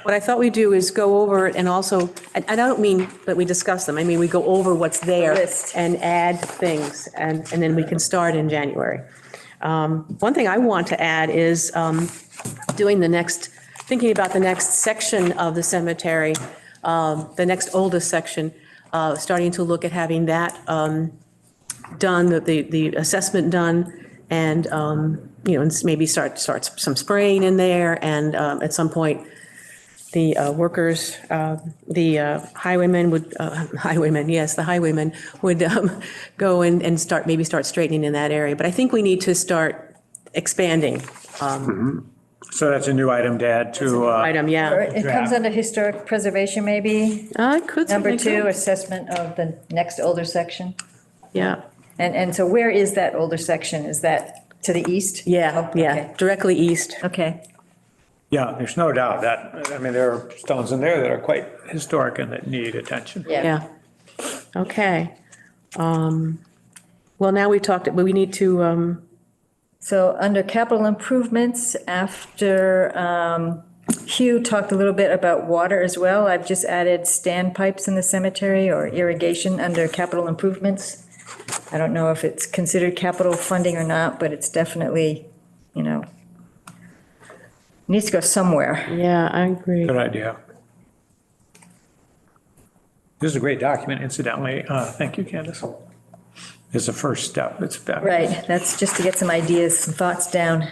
What I thought we'd do is go over it and also, I don't mean that we discuss them, I mean we go over what's there List. and add things, and then we can start in January. One thing I want to add is thinking about the next section of the cemetery, the next oldest section, starting to look at having that done, the assessment done, and, and maybe start some spraying in there, and at some point, the workers, the highwaymen would go and start straightening in that area. But I think we need to start expanding. So that's a new item to add to. Item, Or yeah. it comes under historic preservation, maybe. It could Number certainly 2, go. assessment of the next older section. Yeah, And so where is that older section? Is that to the east? yeah, Oh, yeah, okay. directly east. Okay, Yeah, there's no doubt that, I mean, there are stones in there that are quite historic and that need attention. yeah. Yeah. Okay. Well, now we talked, but we need to, So under capital improvements, after Hugh talked a little bit about water as well, I've just added standpipes in the cemetery or irrigation under capital improvements. I don't know if it's considered capital funding or not, but it's definitely, needs to go somewhere. yeah, I agree. Good idea. This is a great document, incidentally. Thank you, Candace. It's the first step. It's better. Right, that's just to get some ideas, some thoughts down.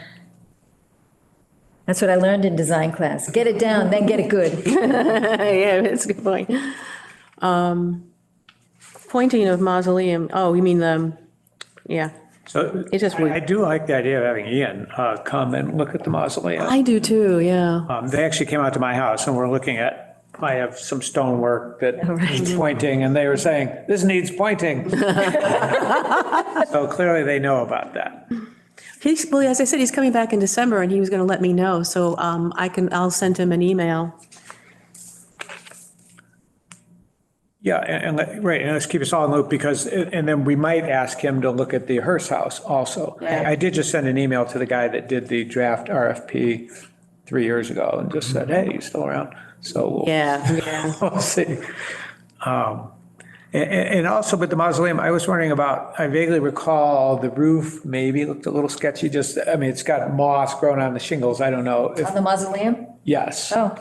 That's what I learned in design class. Get it down, then get it good. Yeah, that's a good point. Pointing of mausoleum, oh, you mean yeah, So It just I do like the idea of having Ian come and look at the mausoleum. I do too, yeah. They actually came out to my house and we're looking at, I have some stonework that needs pointing, and they were saying, this needs pointing. So clearly they know about that. Well, as I said, he's coming back in December and he was going to let me know, so I'll send him an email. Yeah, right, and let's keep us all in the loop because, and then we might ask him to look at the Hearst house also. Yeah. I did just send an email to the guy that did the draft RFP 3 years ago and just said, hey, you still around? So Yeah. we'll see. And also with the mausoleum, I was wondering about, I vaguely recall the roof maybe looked a little sketchy, it's got moss growing on the shingles, I don't know if, On the mausoleum? yes. Oh,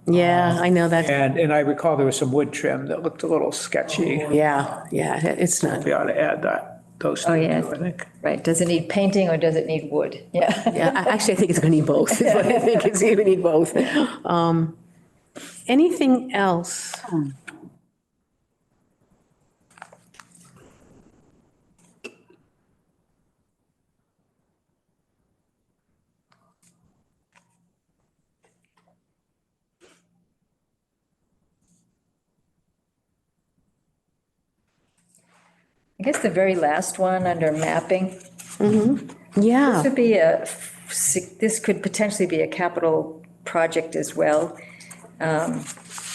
Yeah, I know that. And I recall there was some wood trim that looked a little sketchy. Yeah, it's not, We ought to add those two, yeah. I think. right, does it need painting or does it need wood? Yeah. yeah, actually, I think it's going to need both. I think it's going to need both. Anything else? I guess the very last one under mapping. Yeah, This could potentially be a capital project as well.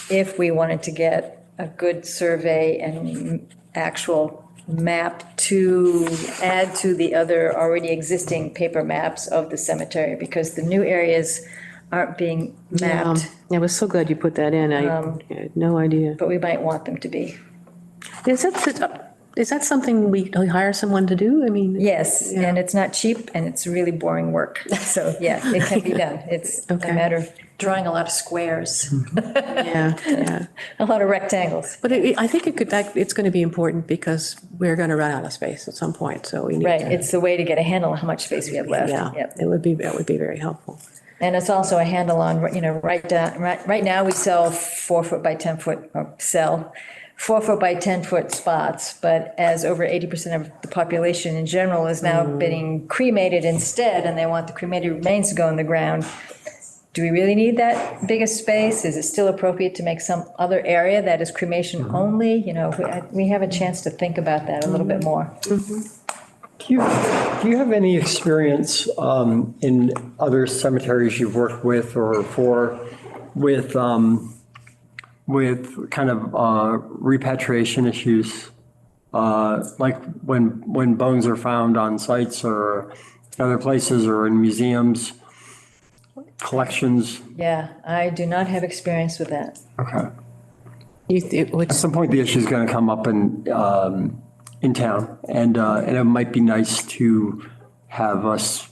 If we wanted to get a good survey and actual map to add to the other already existing paper maps of the cemetery, because the new areas aren't being mapped, it was so glad you put that in. I had no idea. but we might want them to be. Is that something we hire someone to do? I mean. Yes, Yeah. and it's not cheap and it's really boring work. So, yeah, it can be done. It's a Okay. matter of drawing a lot of squares, Yeah. a lot of rectangles. But I think it's going to be important because we're going to run out of space at some point, so we need Right, to. it's the way to get a handle on how much space we have left. Yeah, Yep. that would be very helpful. And it's also a handle on, right now we sell 4 foot by 10 foot, or sell 4 foot by 10 foot spots, but as over 80% of the population in general is now being cremated instead, and they want the cremated remains to go in the ground, do we really need that biggest space? Is it still appropriate to make some other area that is cremation only? We have a chance to think about that a little bit more. Do you have any experience in other cemeteries you've worked with or for with kind of repatriation issues? Like when bones are found on sites or other places or in museums, collections? Yeah, I do not have experience with that. Okay. Which, At some point, the issue is going to come up in town, and it might be nice to have us,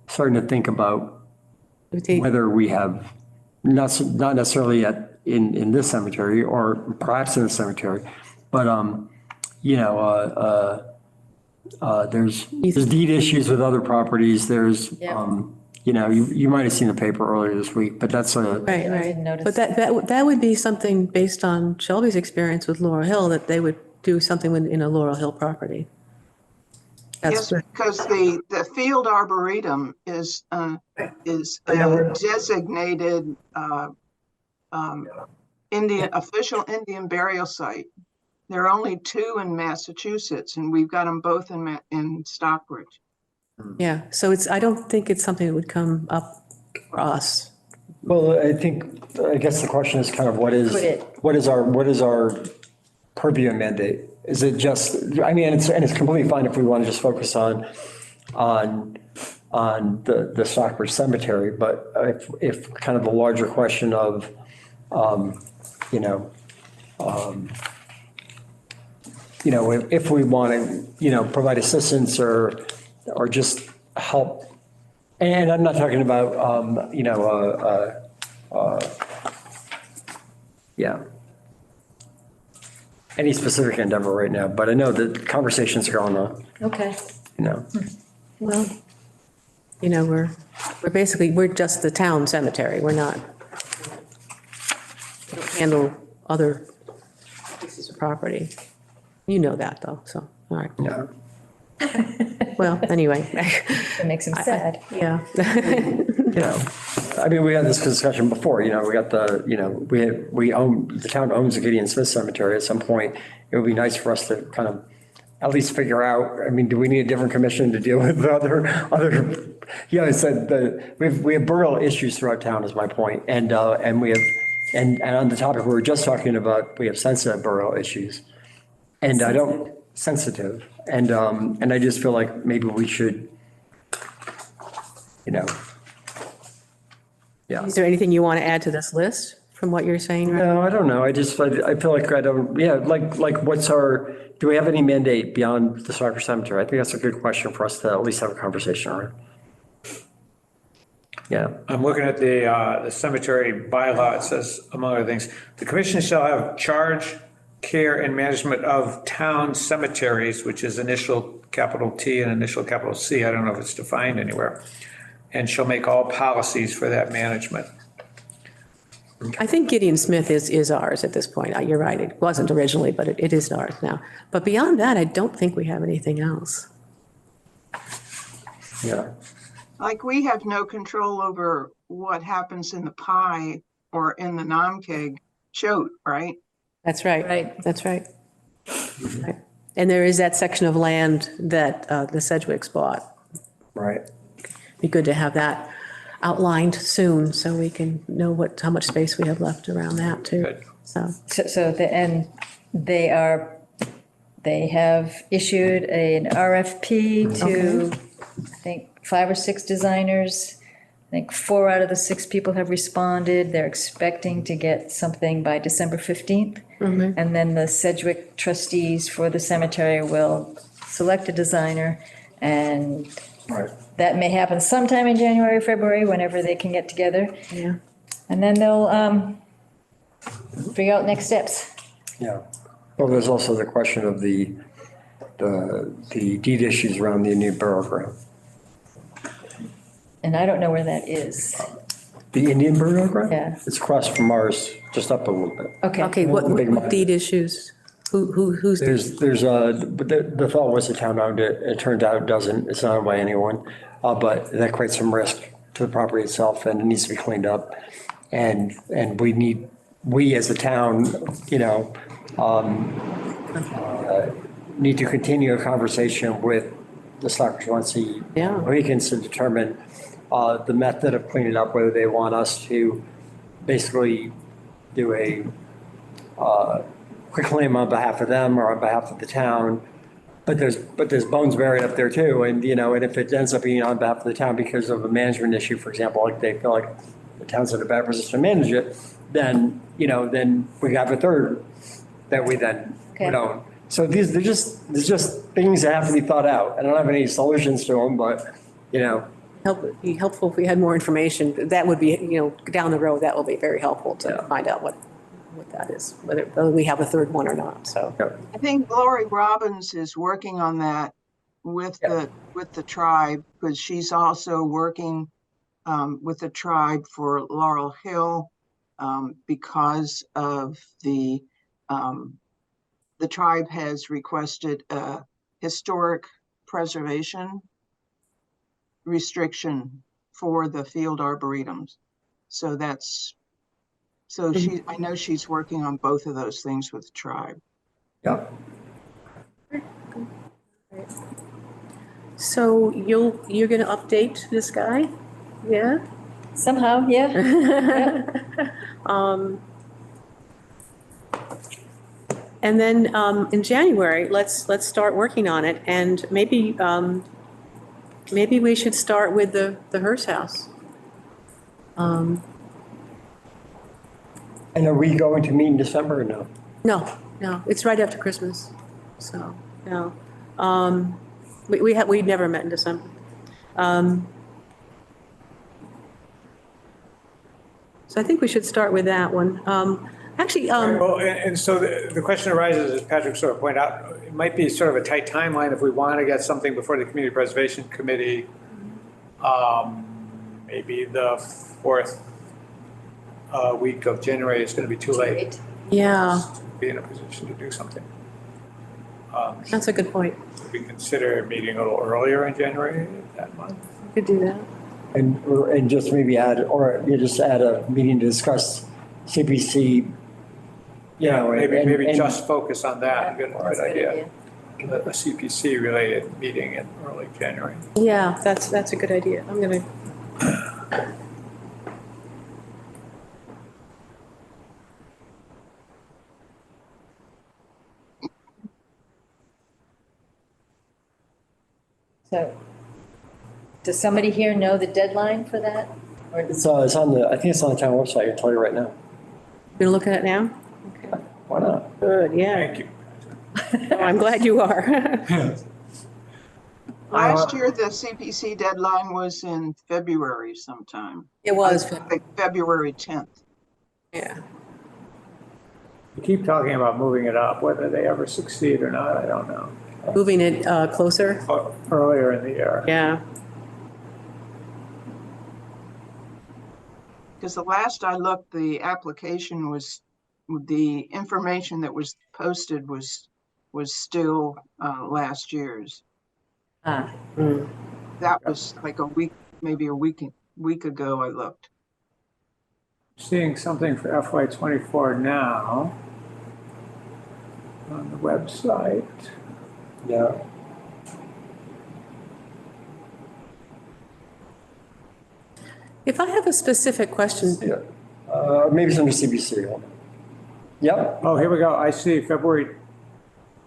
starting to think about whether we have, not necessarily in this cemetery or perhaps in the cemetery, but, there's deed issues with other properties. There's, Yeah. you might have seen the paper earlier this week, but that's a, right, I right. didn't notice. But that would be something based on Shelby's experience with Laurel Hill, that they would do something in a Laurel Hill property. Yes, because the field arboretum is a designated official Indian burial site. There are only 2 in Massachusetts, and we've got them both in Stockbridge. Yeah, so I don't think it's something that would come up for us. well, I guess the question is kind of what Could it? is our purview and mandate? Is it just, I mean, it's completely fine if we want to just focus on the Stockbridge Cemetery, but if kind of the larger question of, if we want to, provide assistance or just help, and I'm not talking about, any specific endeavor right now, but I know that conversations are going on, Okay. Well, we're just the town cemetery. We don't handle other pieces of property. You know that, though, so, all right. Yeah. Well, anyway. It makes him sad. Yeah. I mean, we had this discussion before, we got the town owns the Gideon Smith Cemetery. At some point, it would be nice for us to kind of at least figure out, I mean, do we need a different commission to deal with other, I said we have burial issues throughout town is my point. And we have, and on the topic we were just talking about, we have sensitive burial issues. And sensitive. And I just feel like maybe we should, yeah. Is there anything you want to add to this list from what you're saying? Right? No, I don't know. I feel like I don't, like do we have any mandate beyond the Stockbridge Cemetery? I think that's a good question for us to at least have a conversation around. Yeah. I'm looking at the cemetery bylaw. It says, among other things, the commission shall have charge, care, and management of town cemeteries, which is initial capital T and initial capital C. I don't know if it's defined anywhere. And shall make all policies for that management. I think Gideon Smith is ours at this point. You're right. It wasn't originally, but it is ours now. But beyond that, I don't think we have anything else. Yeah. Like, we have no control over what happens in the pie or in the Namkeg shoot, right? That's right. Right. That's right. Right. And there is that section of land that the Sedgwicks bought. Right. Be good to have that outlined soon so we can know how much space we have left around that too. Good. So they have issued an RFP to, I think, 5 or 6 designers. I think 4 out of the 6 people have responded. They're expecting to get something by December 15th. And then the Sedgwick trustees for the cemetery will select a designer, and Right. that may happen sometime in January, or February, whenever they can get together. Yeah. And then they'll figure out next steps. Yeah. Well, there's also the question of the deed issues around the new burial ground. And I don't know where that is. The Indian burial ground? Yeah. It's across from ours, just up a little bit. Okay. Okay, what deed issues? Who's? The thought was the town owned it. It turned out it doesn't. It's not owned by anyone. But that creates some risk to the property itself, and it needs to be cleaned up. And we as a town, need to continue a conversation with the Stockbridge Muncie Yeah. Mohicans to determine the method of cleaning up, whether they want us to basically do a quick claim on behalf of them or on behalf of the town. But there's bones buried up there too. And, and if it ends up being on behalf of the town because of a management issue, for example, like they feel like the town's in a bad position to manage it, then, then we have a third that we then Okay. would own. So there's just things that have to be thought out. I don't have any solutions to them, but, Be helpful if we had more information. That would be, down the road, that will be very helpful to Yeah. find out what that is, whether we have a third one or not, so. I think Lori Robbins is working on that with the tribe, because she's also working with the tribe for Laurel Hill, because of the tribe has requested a historic preservation restriction for the field arboretums. So I know she's working on both of those things with the tribe. yeah. So you're going to update this guy? Yeah? Somehow, yeah. And then in January, let's start working on it, and maybe we should start with the Hearst House. And are we going to meet in December or no? No, it's right after Christmas, so, no. We've never met in December. So I think we should start with that one. Actually, Well, and so the question arises, as Patrick sort of pointed out, it might be sort of a tight timeline if we want to get something before the Community Preservation Committee. Maybe the fourth week of January is going to be too late. yeah, To be in a position to do something. that's a good point. Should we consider meeting a little earlier in January that month? We could do that. And just maybe add, or you just add a meeting to discuss CPC, Maybe just focus on that, good That's a good idea. A CPC related meeting in early January. Yeah, that's a good idea. I'm gonna. So, does somebody here know the deadline for that? Or It's on I think it's on the town website, I can tell you right now. You're looking at it now? Okay. Why not? Good, yeah. Thank you. Oh, I'm glad you are. Last year, the CPC deadline was in February sometime. It was, Like February 10th. yeah. We keep talking about moving it up, whether they ever succeed or not, I don't know. Moving it closer? Earlier in the year. Yeah. Because the last I looked, the application was, the information that was posted was still last year's. Mm. That was like a week, maybe a week ago I looked. Seeing something for FY '24 now on the website. Yeah. If I have a specific question, Yeah. Maybe it's under CBC. Yep. Oh, here we go. I see February.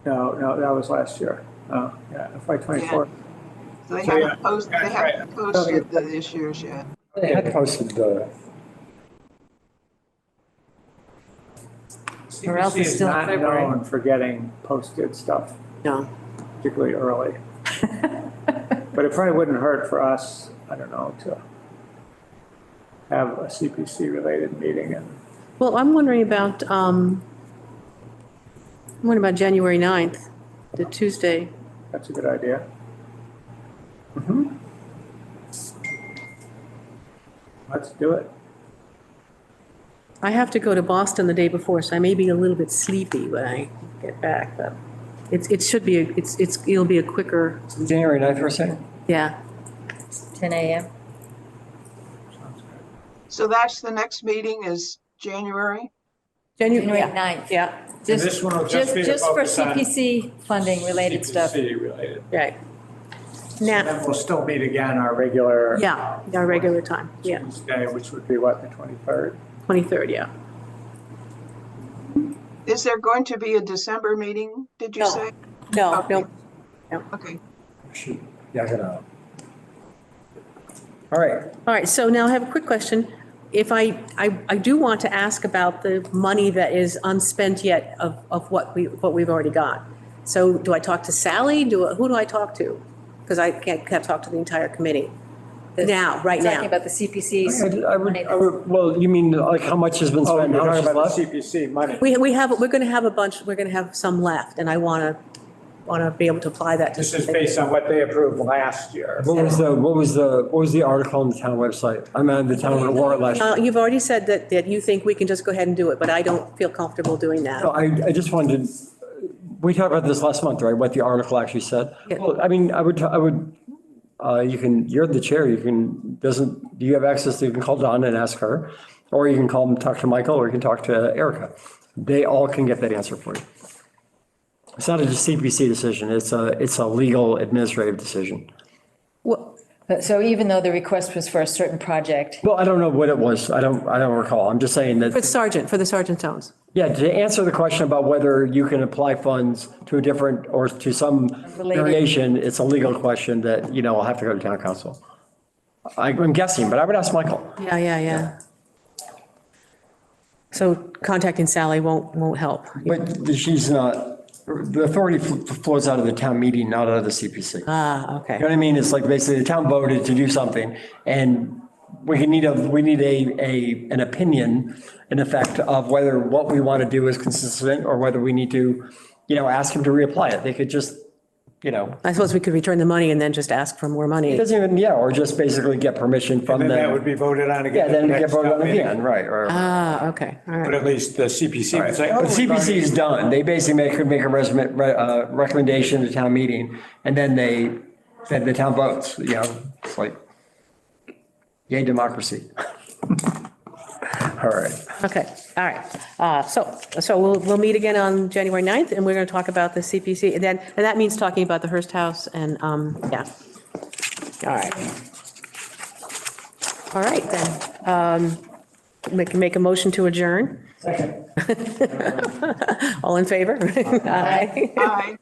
No, that was last year. Oh, yeah, FY '24. So they So, yeah, haven't posted, that's right. this year's yet. They had posted the, Or else CPC it's is still in not February. known for getting posted stuff no. particularly early. But it probably wouldn't hurt for us, I don't know, to have a CPC related meeting and Well, I'm wondering about January 9th, the Tuesday. that's a good idea. Let's do it. I have to go to Boston the day before, so I may be a little bit sleepy when I get back, but it should be, it'll be a quicker, January 9th, we're saying? yeah. 10 a.m.? Sounds good. So that's the next meeting is January? January January yeah. 9th. Yeah, And this one will just be to Just for focus on CPC funding related stuff. CPC related. Right. And Now, then we'll still meet again our regular. yeah, our regular time, yeah, Tuesday, which would be what, the 23rd? 23rd, yeah. Is there going to be a December meeting, did you No. say? No, no, Okay. Yeah, I gotta. All right. all right, so now I have a quick question. If I do want to ask about the money that is unspent yet of what we've already got. So do I talk to Sally? Who do I talk to? Because I can't talk to the entire committee now, right Talking now. about the CPC's I money. would, well, you mean like how much has been Oh, spent, you're how much talking is about the left? CPC money. We're going to have a bunch, we're going to have some left, and I want to be able to apply that to. This is based on what they approved last year. What was the article on the town website? I'm on the town warrant last year. You've already said that you think we can just go ahead and do it, but I don't feel comfortable doing that. No, I just wanted, we talked about this last month, right? What the article actually said? Yeah. Well, I mean, you're the chair, do you have access, you can call Donna and ask her, or you can call and talk to Michael, or you can talk to Erica. They all can get that answer for you. It's not a CPC decision, it's a legal administrative decision. Well, So even though the request was for a certain project, Well, I don't know what it was, I don't recall, I'm just saying for that, the sergeant tones. yeah, to answer the question about whether you can apply funds to a different, or to some Related. variation, it's a legal question that, I'll have to go to town council. I'm guessing, but I would ask Michael. Yeah. So contacting Sally won't help. But she's not, the authority flows out of the town meeting, not out of the CPC. Ah, okay. You know what I mean? It's like basically the town voted to do something, and we need an opinion, in effect, of whether what we want to do is consistent, or whether we need to, ask him to reapply it. They could just, I suppose we could return the money and then just ask for more it money. doesn't even, or just basically get permission from And then that them. would be voted on Yeah, again. at then the get next voted town on meeting. again, right, Ah, okay, all But right. at least the CPC would say, But oh. CPC is done. They basically could make a recommendation to town meeting, and then then the town votes, it's like, yay, democracy. All right. Okay, all right. So we'll meet again on January 9th, and we're going to talk about the CPC. And that means talking about the Hearst House and, yeah. All right. All right, then. Make a motion to adjourn. Second. All in favor? Aye. Aye.